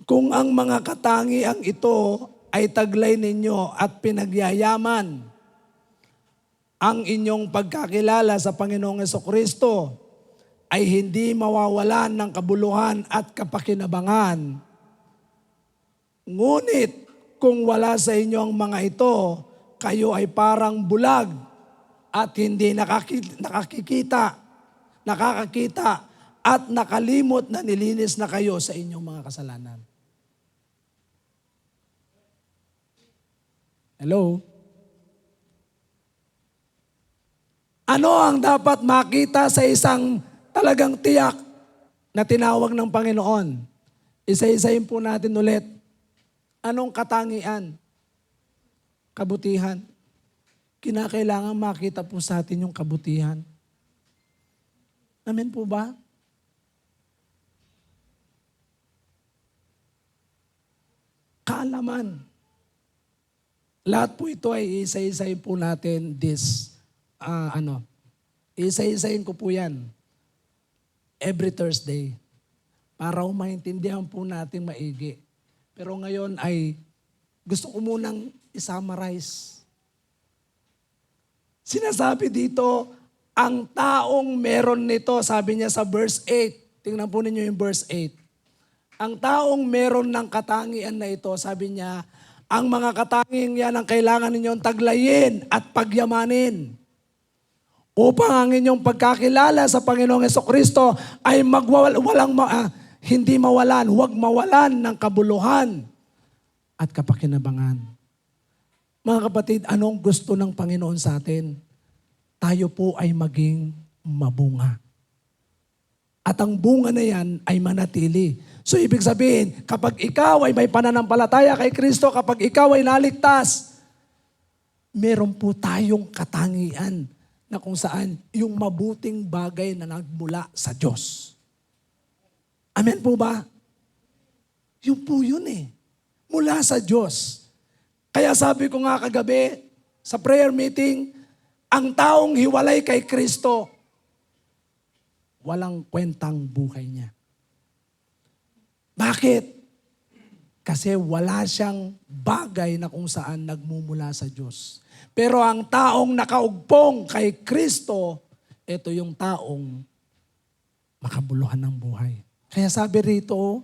kung ang mga katangiang ito ay taglay ninyo at pinagyayaman ang inyong pagkakilala sa Panginoong Jesucristo ay hindi mawawalan ng kabuluhan at kapakinabangan. Ngunit kung wala sa inyo ang mga ito, kayo ay parang bulag at hindi nakakakita at nakalimot na nilinis na kayo sa inyong mga kasalanan. Hello? Ano ang dapat makita sa isang talagang tiyak na tinawag ng Panginoon? Isa-isahin po natin ulit. Anong katangian? Kabutihan. Kinakailangan makita po sa atin yung kabutihan. Amen po ba? Kaalaman. Lahat po ito ay isa-isahin po natin isa-isahin ko po yan every Thursday para maintindihan po natin maigi. Pero ngayon ay gusto ko munang i-summarize. Sinasabi dito, ang taong meron nito, sabi niya sa verse 8. Tingnan po ninyo yung verse 8. Ang taong meron ng katangian na ito, sabi niya, ang mga katangian yan ang kailangan ninyong taglayin at pagyamanin upang ang inyong pagkakilala sa Panginoong Hesukristo ay hindi mawalan, huwag mawalan ng kabuluhan at kapakinabangan. Mga kapatid, anong gusto ng Panginoon sa atin? Tayo po ay maging mabunga. At ang bunga na yan ay manatili. So ibig sabihin, kapag ikaw ay may pananampalataya kay Kristo, kapag ikaw ay naligtas, meron po tayong katangian na kung saan yung mabuting bagay na nagmula sa Diyos. Amen po ba? Yun po yun eh. Mula sa Diyos. Kaya sabi ko nga kagabi sa prayer meeting, ang taong hiwalay kay Kristo, walang kwentang buhay niya. Bakit? Kasi wala siyang bagay na kung saan nagmumula sa Diyos. Pero ang taong nakaugpong kay Kristo, ito yung taong makabuluhan ng buhay. Kaya sabi rito,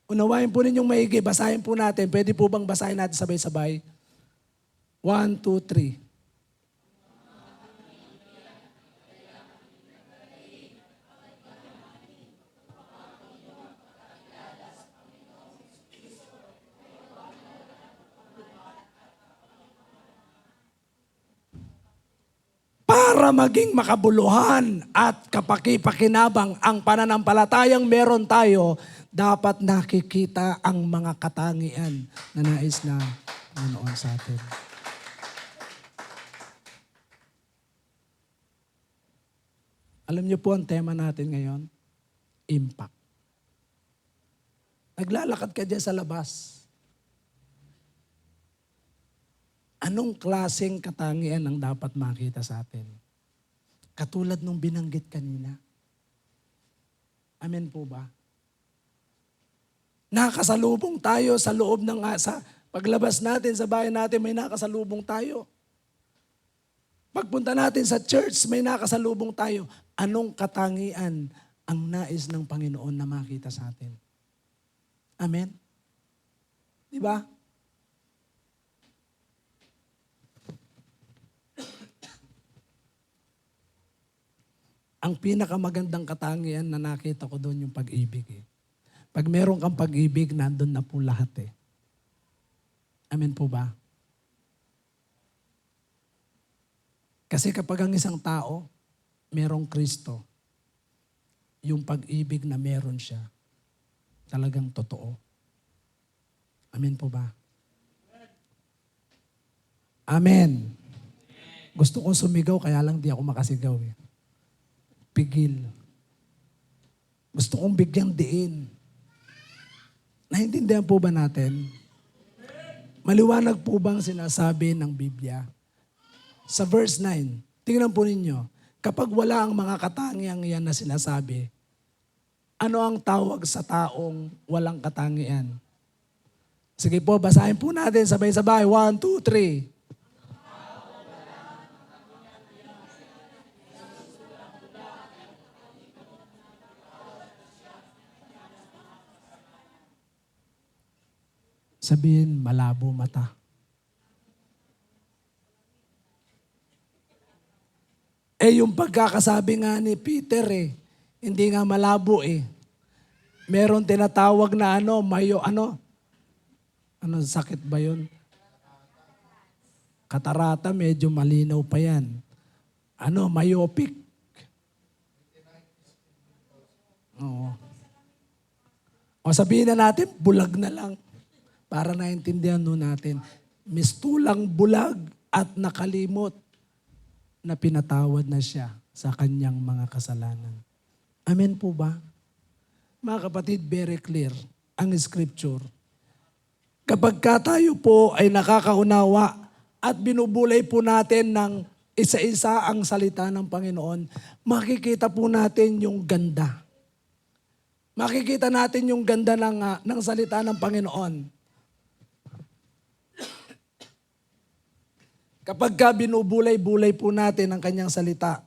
unawain po ninyong maigi, basahin po natin. Pwede po bang basahin natin sabay-sabay? 1, 2, 3. Para maging makabuluhan at kapakipakinabang ang pananampalatayang meron tayo, dapat nakikita ang mga katangian na nais na Panginoon sa atin. Alam niyo po ang tema natin ngayon? Impact. Naglalakad ka dyan sa labas. Anong klaseng katangian ang dapat makita sa atin? Katulad nung binanggit kanina. Amen po ba? Nakasalubong tayo sa loob ng sa paglabas natin sa bahay natin, may nakasalubong tayo. Pagpunta natin sa church, may nakasalubong tayo. Anong katangian ang nais ng Panginoon na makita sa atin? Amen? Di ba? Ang pinakamagandang katangian na nakita ko doon yung pag-ibig eh. Pag meron kang pag-ibig, nandun na po lahat eh. Amen po ba? Kasi kapag ang isang tao, merong Kristo, yung pag-ibig na meron siya, talagang totoo. Amen po ba? Amen. Gusto kong sumigaw, kaya lang di ako makasigaw eh. Pigil. Gusto kong bigyang diin. Naintindihan po ba natin? Maliwanag po bang sinasabi ng Biblia? Sa verse 9, tingnan po ninyo, kapag wala ang mga katangian yan na sinasabi, ano ang tawag sa taong walang katangian? Sige po, basahin po natin sabay-sabay. 1, 2, 3. Sabihin, malabo mata. Eh yung pagkakasabi nga ni Peter hindi nga malabo Meron tinatawag na ano sakit ba yun? Katarata, medyo malinaw pa yan. Myopic. Oo. O sabihin na natin, bulag na lang. Para naintindihan natin. Mistulang bulag at nakalimot na pinatawad na siya sa kanyang mga kasalanan. Amen po ba? Mga kapatid, very clear ang scripture. Kapag tayo po ay nakakaunawa at binubulay po natin ng isa-isa ang salita ng Panginoon, makikita po natin yung ganda. Makikita natin yung ganda ng salita ng Panginoon. Kapag binubulay-bulay po natin ang kanyang salita,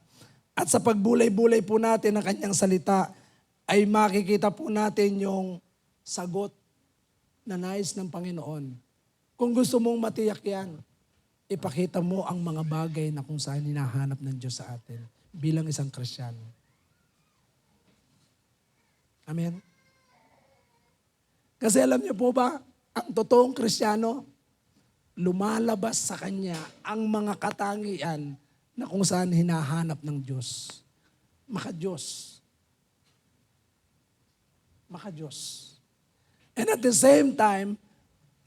at sa pagbulay-bulay po natin ang kanyang salita, ay makikita po natin yung sagot na nais ng Panginoon. Kung gusto mong matiyak yan, ipakita mo ang mga bagay na kung saan hinahanap ng Diyos sa atin bilang isang Kristiyano. Amen? Kasi alam niyo po ba, ang totoong Kristiyano, lumalabas sa kanya ang mga katangian na kung saan hinahanap ng Diyos. Maka-Diyos. Maka-Diyos. And at the same time,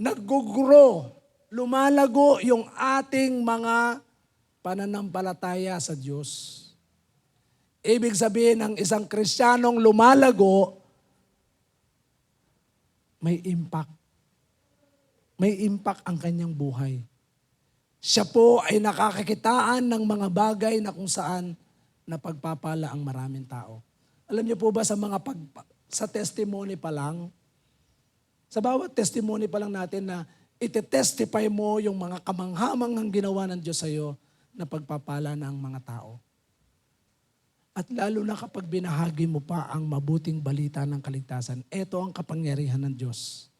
nag-grow, lumalago yung ating mga pananampalataya sa Diyos. Ibig sabihin, ng isang Kristiyanong lumalago, may impact. May impact ang kanyang buhay. Siya po ay nakakakitaan ng mga bagay na kung saan napagpapala ang maraming tao. Alam niyo po ba sa testimony pa lang, sa bawat testimony pa lang natin na ite-testify mo yung mga kamanghamanghang ginawa ng Diyos sa iyo na pagpapala ng mga tao. At lalo na kapag binahagi mo pa ang mabuting balita ng kaligtasan, ito ang kapangyarihan ng Diyos.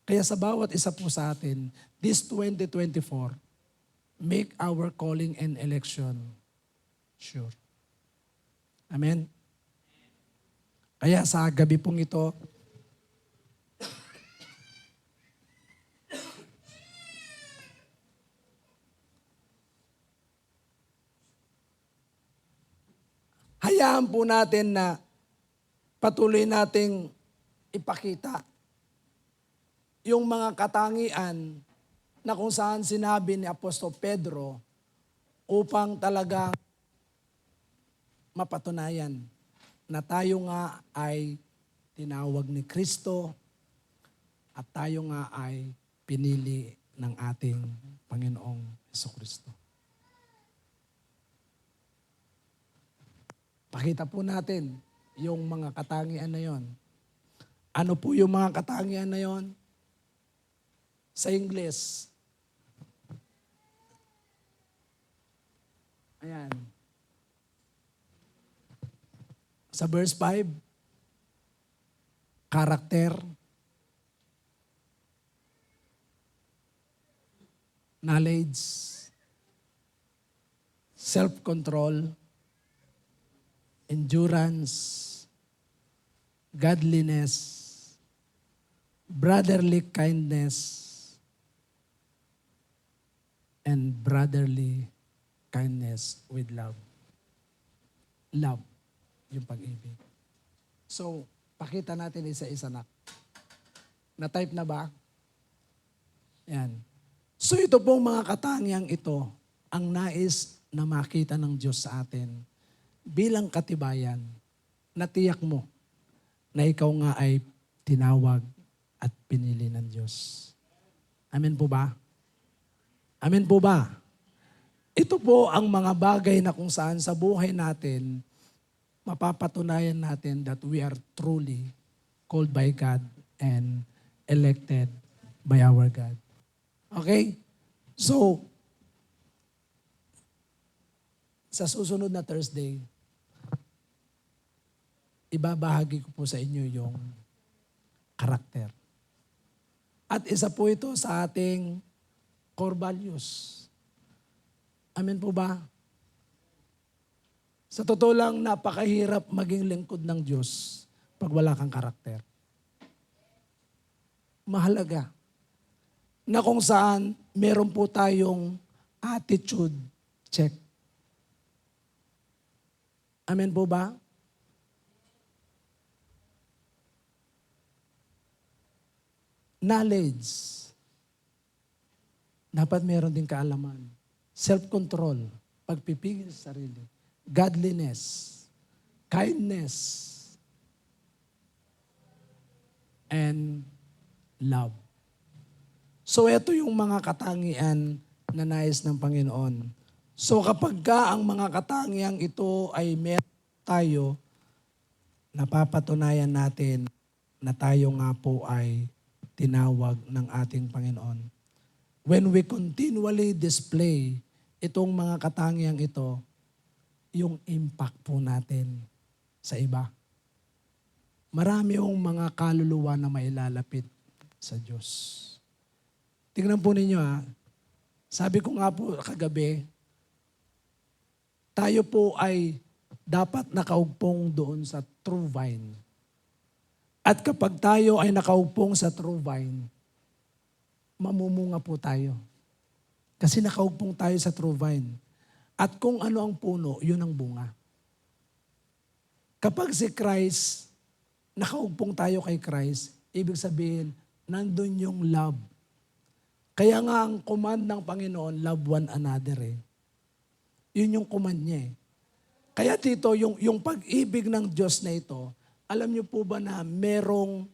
Kaya sa bawat isa po sa atin, this 2024, make our calling and election sure. Amen? Kaya sa gabi pong ito, hayaan po natin na patuloy nating ipakita yung mga katangian na kung saan sinabi ni Apostol Pedro upang talaga mapatunayan na tayo nga ay tinawag ni Kristo at tayo nga ay pinili ng ating Panginoong Jesucristo. Pakita po natin yung mga katangian na yon. Ano po yung mga katangian na yon? Sa Ingles. Ayan. Sa verse 5, character, knowledge, self-control, endurance, godliness, brotherly kindness, and brotherly kindness with love. Love, yung pag-ibig. So, pakita natin isa-isa na. Na-type na ba? Yan. So, ito pong mga katangiang ito, ang nais na makita ng Diyos sa atin bilang katibayan na tiyak mo na ikaw nga ay tinawag at pinili ng Diyos. Amen po ba? Amen po ba? Ito po ang mga bagay na kung saan sa buhay natin, mapapatunayan natin that we are truly called by God and elected by our God. Okay? So, sa susunod na Thursday, ibabahagi ko po sa inyo yung karakter. At isa po ito sa ating core values. Amen po ba? Sa totoo lang, napakahirap maging lingkod ng Diyos pag wala kang karakter. Mahalaga na kung saan meron po tayong attitude check. Amen po ba? Knowledge. Dapat meron din kaalaman. Self-control. Pagpipigil sa sarili. Godliness. Kindness. And love. So ito yung mga katangian na nais ng Panginoon. So kapag ka ang mga katangiang ito ay meron tayo, napapatunayan natin na tayo nga po ay tinawag ng ating Panginoon. When we continually display itong mga katangiang ito, yung impact po natin sa iba. Marami yung mga kaluluwa na mailalapit sa Diyos. Tingnan po ninyo sabi ko nga po kagabi, tayo po ay dapat nakaugpong doon sa true vine. At kapag tayo ay nakaugpong sa true vine, mamumunga po tayo. Kasi nakaugpong tayo sa true vine. At kung ano ang puno, yun ang bunga. Kapag si Christ, nakaugpong tayo kay Christ, ibig sabihin, nandun yung love. Kaya nga ang command ng Panginoon, love one another Yun yung command niya Kaya dito, yung pag-ibig ng Diyos na ito, alam niyo po ba na merong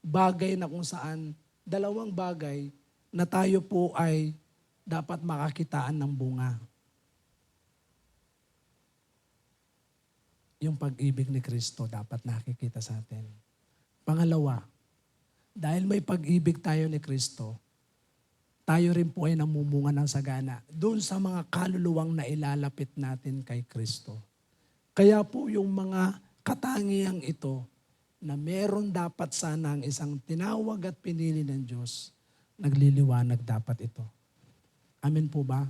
bagay na kung saan, dalawang bagay na tayo po ay dapat makakitaan ng bunga. Yung pag-ibig ni Kristo dapat nakikita sa atin. Pangalawa, dahil may pag-ibig tayo ni Kristo, tayo rin po ay namumunga ng sagana doon sa mga kaluluwang na ilalapit natin kay Kristo. Kaya po yung mga katangiang ito na meron dapat sana ang isang tinawag at pinili ng Diyos, nagliliwanag dapat ito. Amen po ba?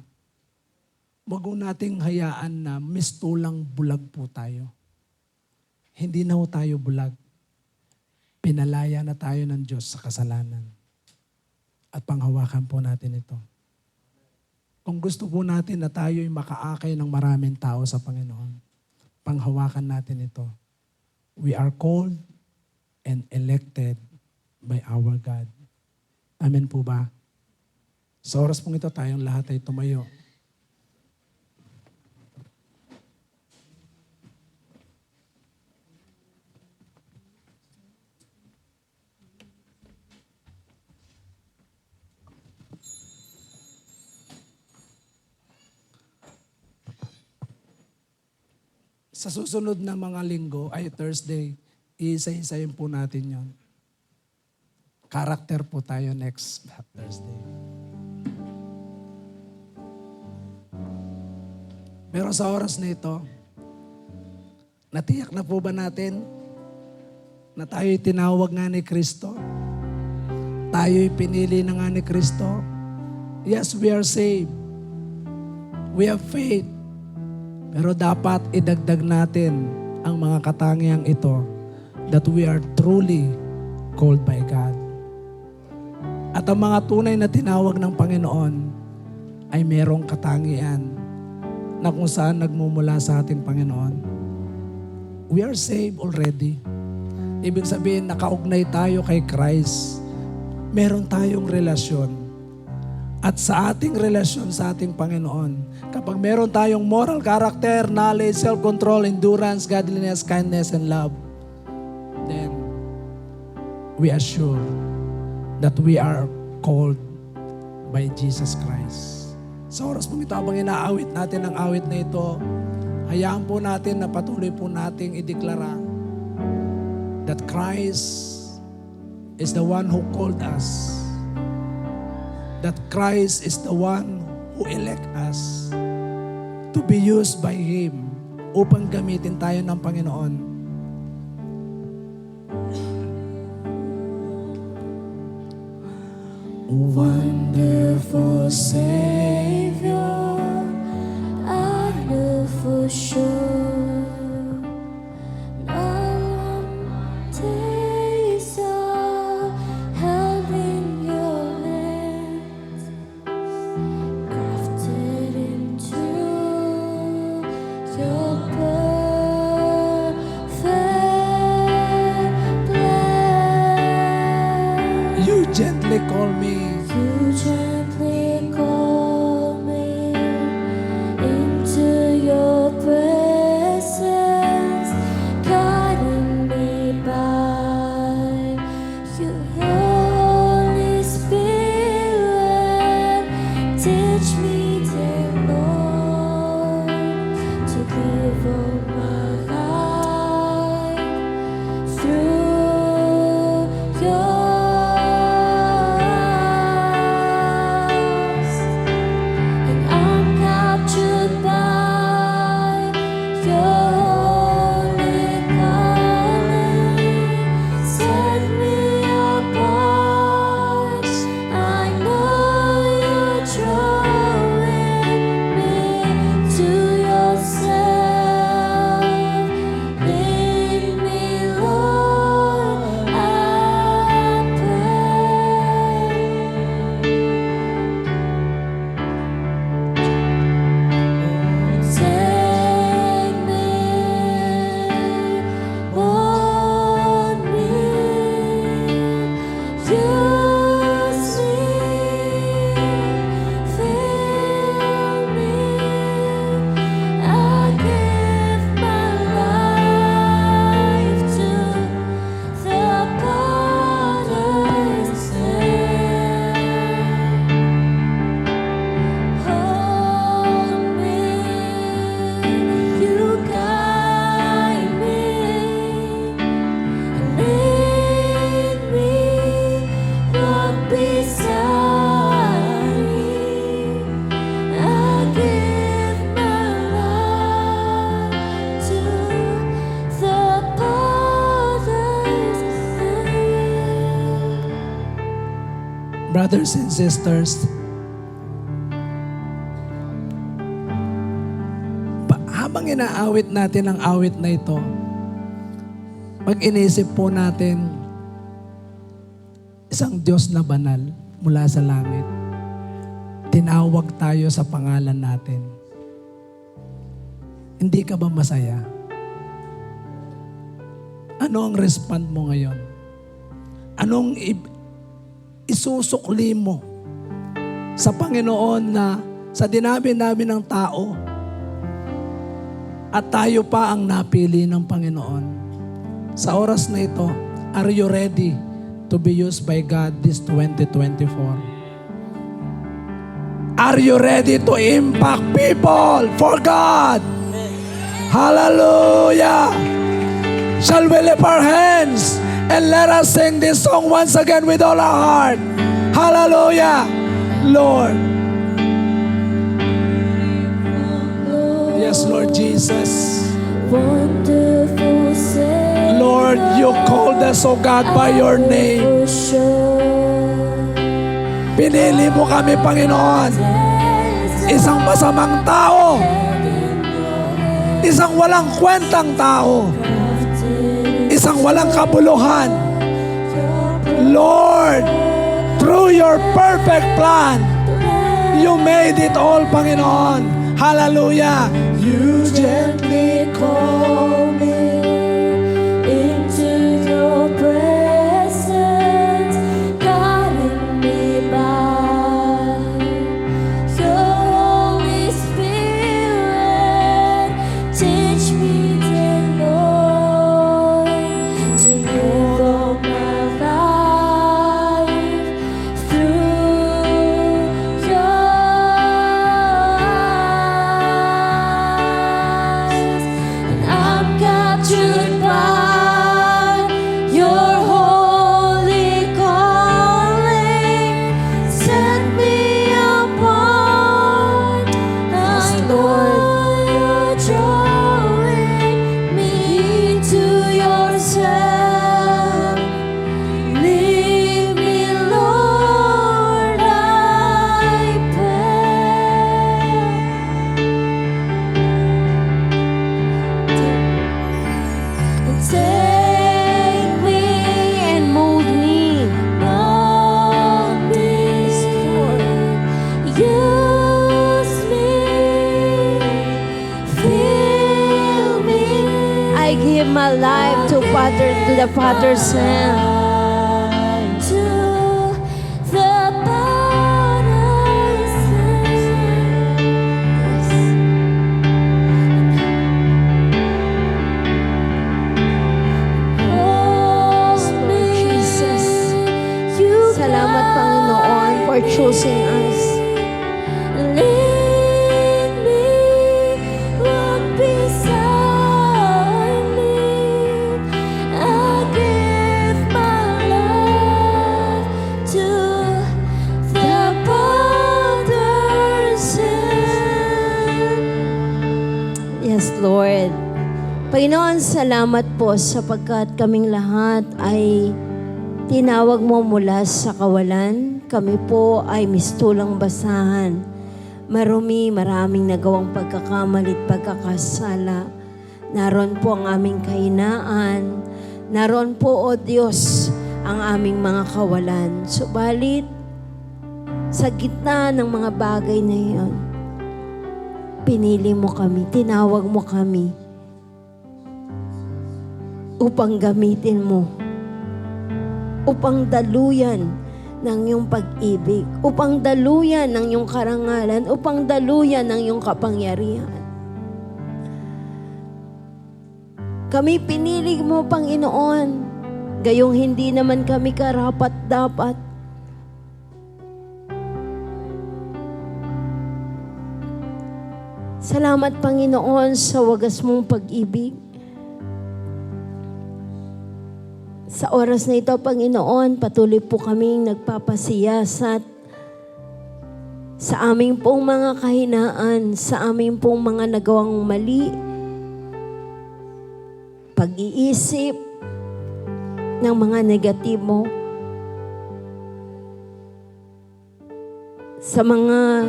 Huwag nating hayaan na mistulang bulag po tayo. Hindi na ho tayo bulag. Pinalaya na tayo ng Diyos sa kasalanan. At panghawakan po natin ito. Kung gusto po natin na tayo'y makaakay ng maraming tao sa Panginoon, panghawakan natin ito. We are called and elected by our God. Amen po ba? Sa oras pong ito, tayong lahat ay tumayo. Sa susunod na mga linggo, ay Thursday, isa-isayin po natin yon. Character po tayo next Thursday. Pero sa oras na ito, natiyak na po ba natin na tayo'y tinawag nga ni Kristo? Tayo'y pinili na nga ni Kristo? Yes, we are saved. We have faith. Pero dapat idagdag natin ang mga katangiang ito that we are truly called by God. At ang mga tunay na tinawag ng Panginoon ay merong katangian na kung saan nagmumula sa ating Panginoon. We are saved already. Ibig sabihin, nakaugnay tayo kay Christ. Meron tayong relasyon. At sa ating relasyon sa ating Panginoon, kapag meron tayong moral character, knowledge, self-control, endurance, godliness, kindness, and love, then we assure that we are called by Jesus Christ. Sa oras po ito, habang inaawit natin ang awit na ito, hayaan po natin na patuloy po nating ideklara that Christ is the one who called us. That Christ is the one who elect us to be used by Him upang gamitin tayo ng Panginoon. Wonderful Savior, I know for sure You gently call me. You gently call me into your presence, guiding me by your Holy Spirit. Teach me, dear Lord, to live all my life through your eyes. And I'm captured by your holy calling. Set me apart. I know you're drawing me to yourself. Lead me, Lord, I pray. Take me, mold me, use me, fill me. I give my life to the potter's hand. Hold me, you guide me, lead me, walk beside me. I give my life to the potter's hand. Brothers and sisters, habang inaawit natin ang awit na ito, pag inisip po natin isang Diyos na banal mula sa langit, tinawag tayo sa pangalan natin. Hindi ka ba masaya? Ano ang respond mo ngayon? Anong isusukli mo sa Panginoon na sa dinabi-nabi ng tao at tayo pa ang napili ng Panginoon? Sa oras na ito, are you ready to be used by God this 2024? Are you ready to impact people for God? Hallelujah! Shall we lift our hands and let us sing this song once again with all our heart? Hallelujah! Lord. Yes, Lord Jesus. Wonderful Savior, Lord, you called us, O God, by your name. Pinili mo kami, Panginoon. Isang masamang tao. Isang walang kwentang tao. Isang walang kabuluhan. Lord, through your perfect plan, you made it all, Panginoon. Hallelujah. You gently call me into your presence, guiding me by your Holy Spirit. Teach me, dear Lord, to live all my life through your eyes. And I'm captured by your holy calling. Set me apart. I know you're drawing me to yourself. Lead me, Lord, I pray. Take me and mold me, use me, fill me. I give my life to the Father's hand. To Salamat, Panginoon, for choosing us. Lead me, walk beside me. I give my love to the Father's hand. Yes, Lord. Panginoon, salamat po sapagkat kaming lahat ay tinawag mo mula sa kawalan. Kami po ay mistulang basahan. Maraming nagawang pagkakamali at pagkakasala. Naroon po ang aming kahinaan. Naroon po, O Diyos, ang aming mga kawalan. Subalit, sa gitna ng mga bagay na iyon, pinili mo kami, tinawag mo kami upang gamitin mo, upang daluyan ng iyong pag-ibig, upang daluyan ng iyong karangalan, upang daluyan ng iyong kapangyarihan. Kami pinili mo, Panginoon, gayong hindi naman kami karapat-dapat. Salamat, Panginoon, sa wagas mong pag-ibig. Sa oras na ito, Panginoon, patuloy po kaming nagpapasiyasat sa aming pong mga kahinaan, sa aming pong mga nagawang mali, pag-iisip ng mga negatibo, sa mga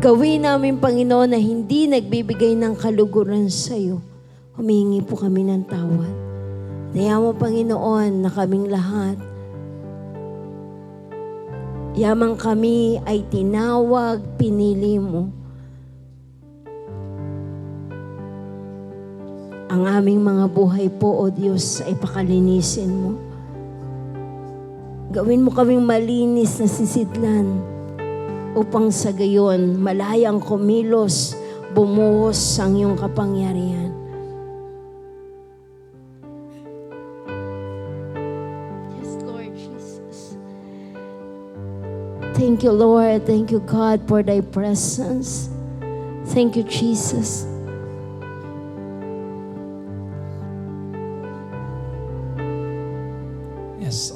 gawin namin, Panginoon, na hindi nagbibigay ng kaluguran sa iyo. Humingi po kami ng tawad. Daya mo, Panginoon, na kaming lahat, yamang kami ay tinawag, pinili mo. Ang aming mga buhay po, O Diyos, ay pakalinisin mo. Gawin mo kaming malinis na sisidlan upang sa gayon malayang kumilos, bumuhos ang iyong kapangyarihan. Thank you, Lord. Thank you, God, for thy presence. Thank you, Jesus. Yes.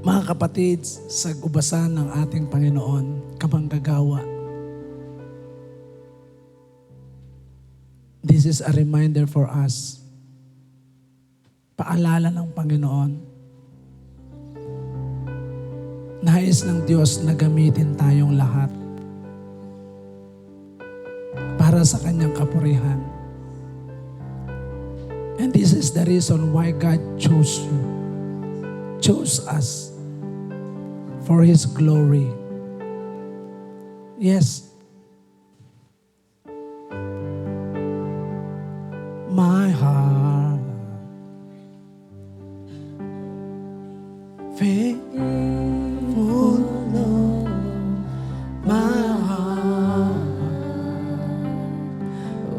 Mga kapatid, sa ubasan ng ating Panginoon, kamanggagawa, this is a reminder for us. Paalala ng Panginoon. Nais ng Diyos na gamitin tayong lahat para sa Kanyang kapurihan. And this is the reason why God chose you, chose us for His glory. Yes. My heart faithful Lord, my heart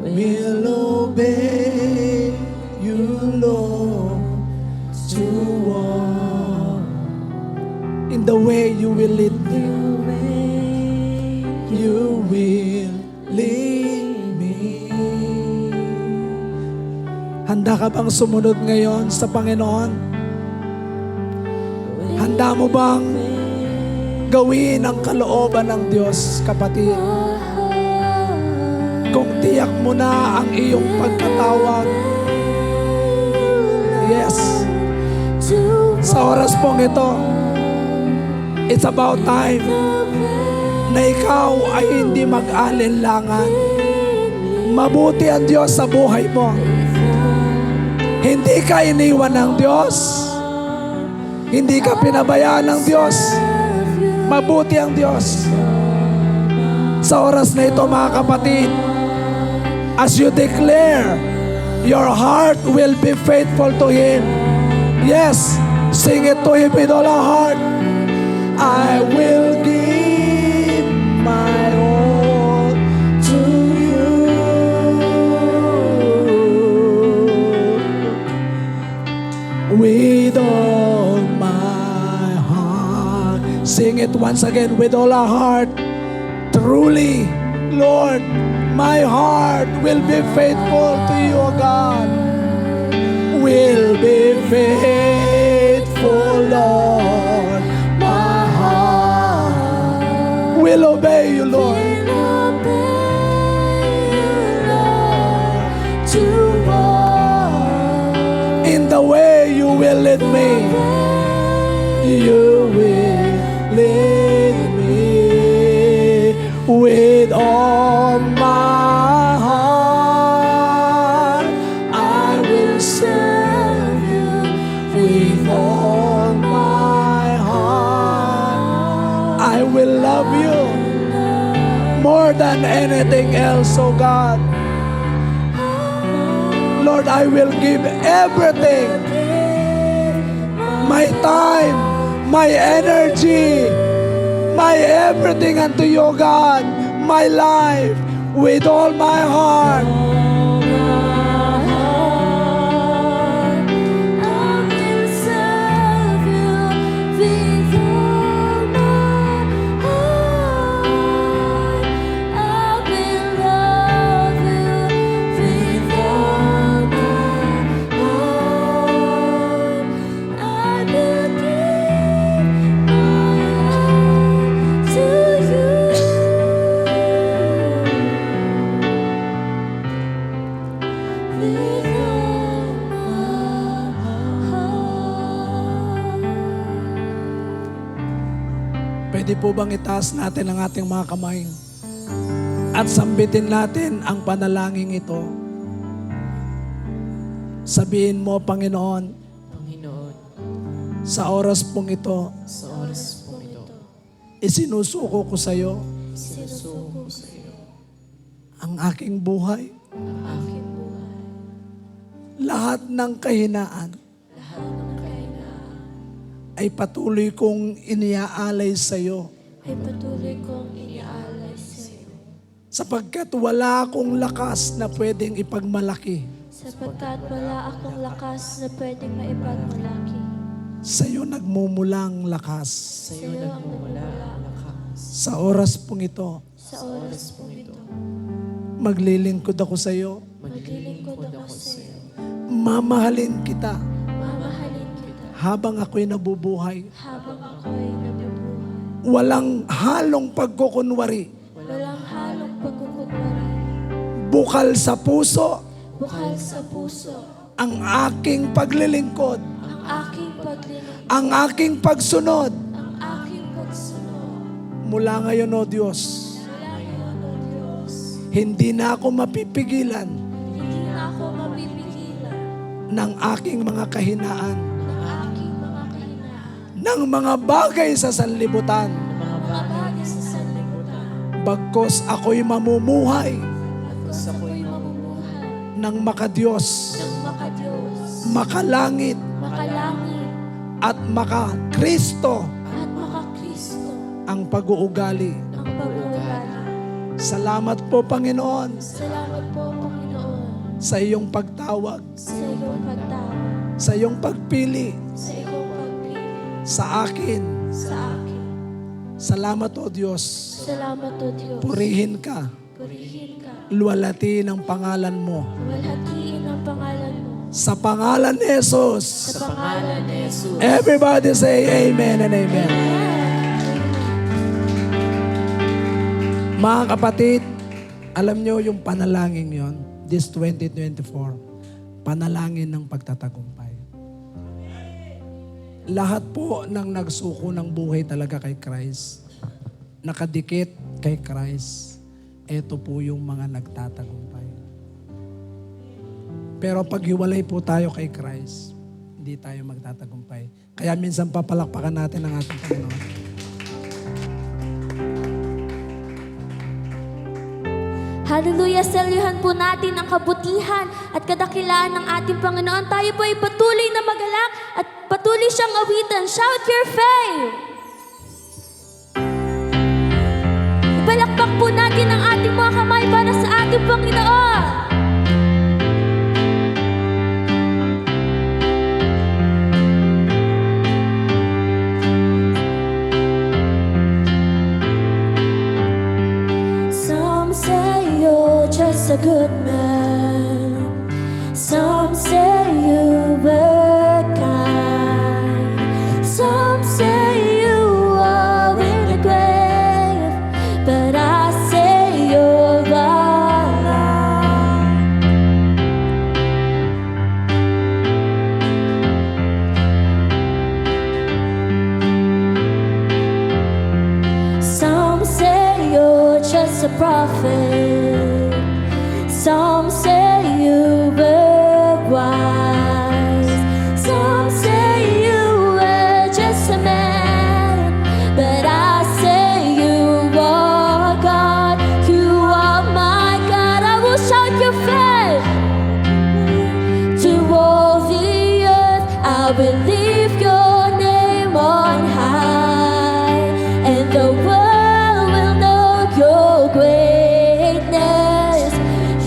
will obey you, Lord, to walk in the way you will lead me. You will lead me. Handa ka bang sumunod ngayon sa Panginoon? Handa mo bang gawin ang kalooban ng Diyos, kapatid? Kung tiyak mo na ang iyong pagkatawag, yes, sa oras pong ito, it's about time na ikaw ay hindi mag-alinlangan. Mabuti ang Diyos sa buhay mo. Hindi ka iniwan ng Diyos. Hindi ka pinabayaan ng Diyos. Mabuti ang Diyos. Sa oras na ito, mga kapatid, as you declare, your heart will be faithful to Him. Yes, sing it to Him with all our heart. I will give my all to you. Sing it once again with all our heart. Truly, Lord, my heart will be faithful to you, O God. Will be faithful, Lord. My heart will obey you, Lord. In the way you will lead me, you will lead me with all my heart. I will serve you with all my heart. I will love you more than anything else, oh God. Lord, I will give everything, my time, my energy, my everything unto you, God, my life, with all my heart. Pwede po bang itaas natin ang ating mga kamay at sambitin natin ang panalangin ito? Sabihin mo, Panginoon, sa oras pong ito, isinusuko ko sa iyo ang aking buhay, lahat ng kahinaan ay patuloy kong iniaalay sa iyo. Sapagkat wala akong lakas na pwedeng ipagmalaki. Sapagkat wala akong lakas na pwedeng maipagmalaki. Sa iyo nagmumulang lakas. Sa iyo ang nagmumula. Sa oras pong ito, Sa oras po ito, maglilingkod ako sa iyo. maglilingkod ako sa iyo. Mamahalin kita Mamahalin kita habang ako'y nabubuhay. habang ako'y nabubuhay. Walang halong pagkukunwari. Walang halong pagkukunwari. Bukal sa puso Bukal sa puso ang aking paglilingkod, ang aking paglilingkod, ang aking pagsunod. ang aking pagsunod. Mula ngayon, O Diyos, Mula ngayon, O Diyos, hindi na ako mapipigilan hindi na ako mapipigilan ng aking mga kahinaan, ng aking mga kahinaan, ng mga bagay sa sanlibutan. mga bagay sa sanlibutan. Bagkos ako'y mamumuhay Bagkus ako'y mamumuhay ng makadiyos, ng makadiyos, makalangit, makalangit, at makakristo at makakristo ang pag-uugali. ang pag-uugali. Salamat po, Panginoon, Salamat po, Panginoon, sa iyong pagtawag, sa iyong pagtawag, sa iyong pagpili sa iyong pagpili sa akin. sa akin. Salamat, O Diyos. Salamat, O Diyos. Purihin ka. Purihin ka. Luwalhatiin ang pangalan mo. Walhatiin ang pangalan mo. Sa pangalan ni Jesus. Sa pangalan ni Jesus. Everybody say amen and amen. Mga kapatid, alam nyo yung panalangin yon, this 2024, panalangin ng pagtatagumpay. Lahat po ng nagsuko ng buhay talaga kay Christ, nakadikit kay Christ, eto po yung mga nagtatagumpay. Pero pag hiwalay po tayo kay Christ, hindi tayo magtatagumpay. Kaya minsan papalakpakan natin ang ating Panginoon. Hallelujah! Saluhan po natin ang kabutihan at kadakilaan ng ating Panginoon. Tayo po ay patuloy na magalak at patuloy siyang awitan. Shout your faith! Ipalakpak po natin ang ating mga kamay para sa ating Panginoon. prophet. Some say you were wise. Some say you were just a man. But I say you are God. You are my God. I will shout your faith to all the earth. I will lift your name on high, and the world will know your greatness.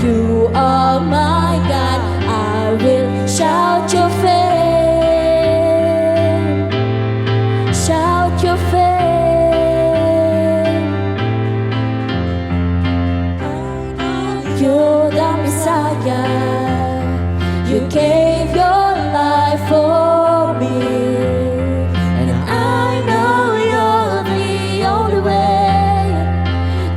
You are my God. I will shout your fame, shout your fame. You're the Messiah. You gave your life for me, and I know you're the only way.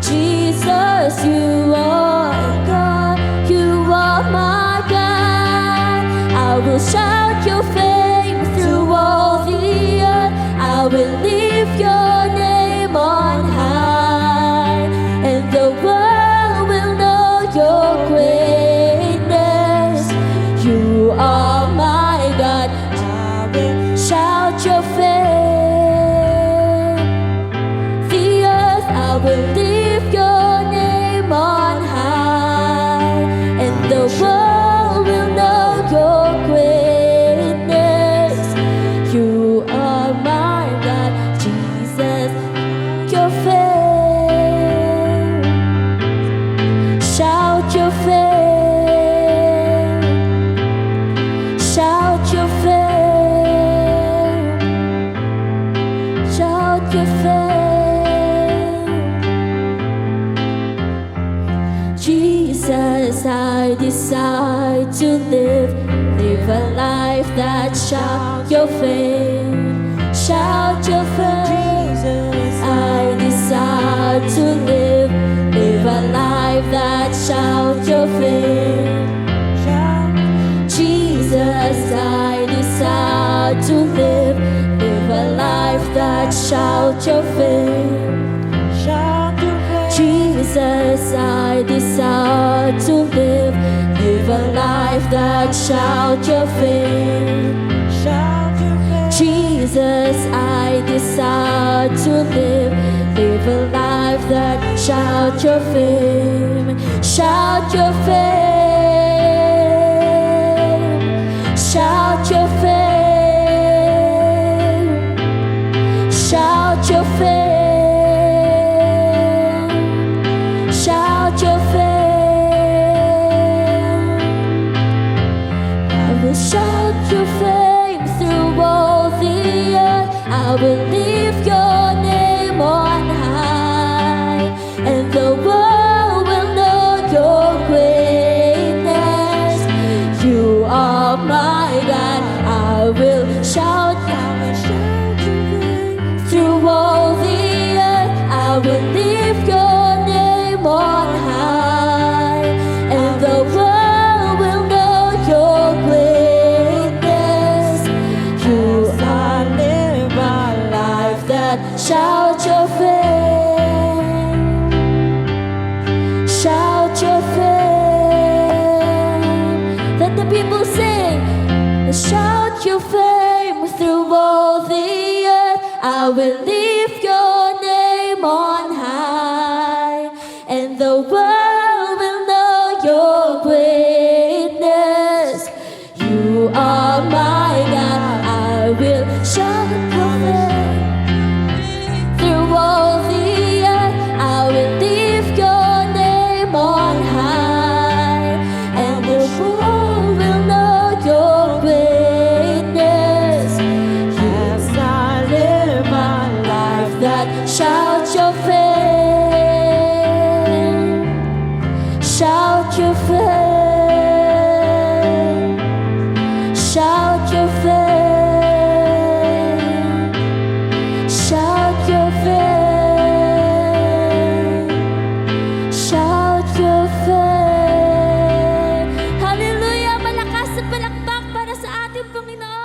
Jesus, you are God. You are my God. I will shout your fame through all the earth. I will lift your name on high, and the world will know your greatness. You are my God. I will shout your fame. The earth, I will lift your name on high, and the world will know your greatness. You are my God, Jesus, your fame. Shout your fame, shout your fame, shout your fame. Jesus, I decide to live a life that shout your fame, shout your fame. I decide to live a life that shout your fame. Jesus, I decide to live a life that shout your fame. Jesus, I decide to live a life that shout your fame. Jesus, I decide to live a life that shout your fame. Shout your fame, shout your fame, shout your fame, shout your fame. I will shout your fame through all the earth. I will lift your name on high, and the world will know your greatness. You are my God. I will shout through all the earth. I will lift your name on high, and the world will know your greatness. You are live a life that shout your fame, shout your fame. Let the people sing, shout your fame through all the earth. I will lift your name on high, and the world will know your greatness. You are my God. I will shout your fame through all the earth. I will lift your name on high, and the world will know your greatness. Yes, I live my life that shout your fame, shout your fame, shout your fame, shout your fame, shout your fame. Hallelujah! Malakas na palakpak para sa ating Panginoon.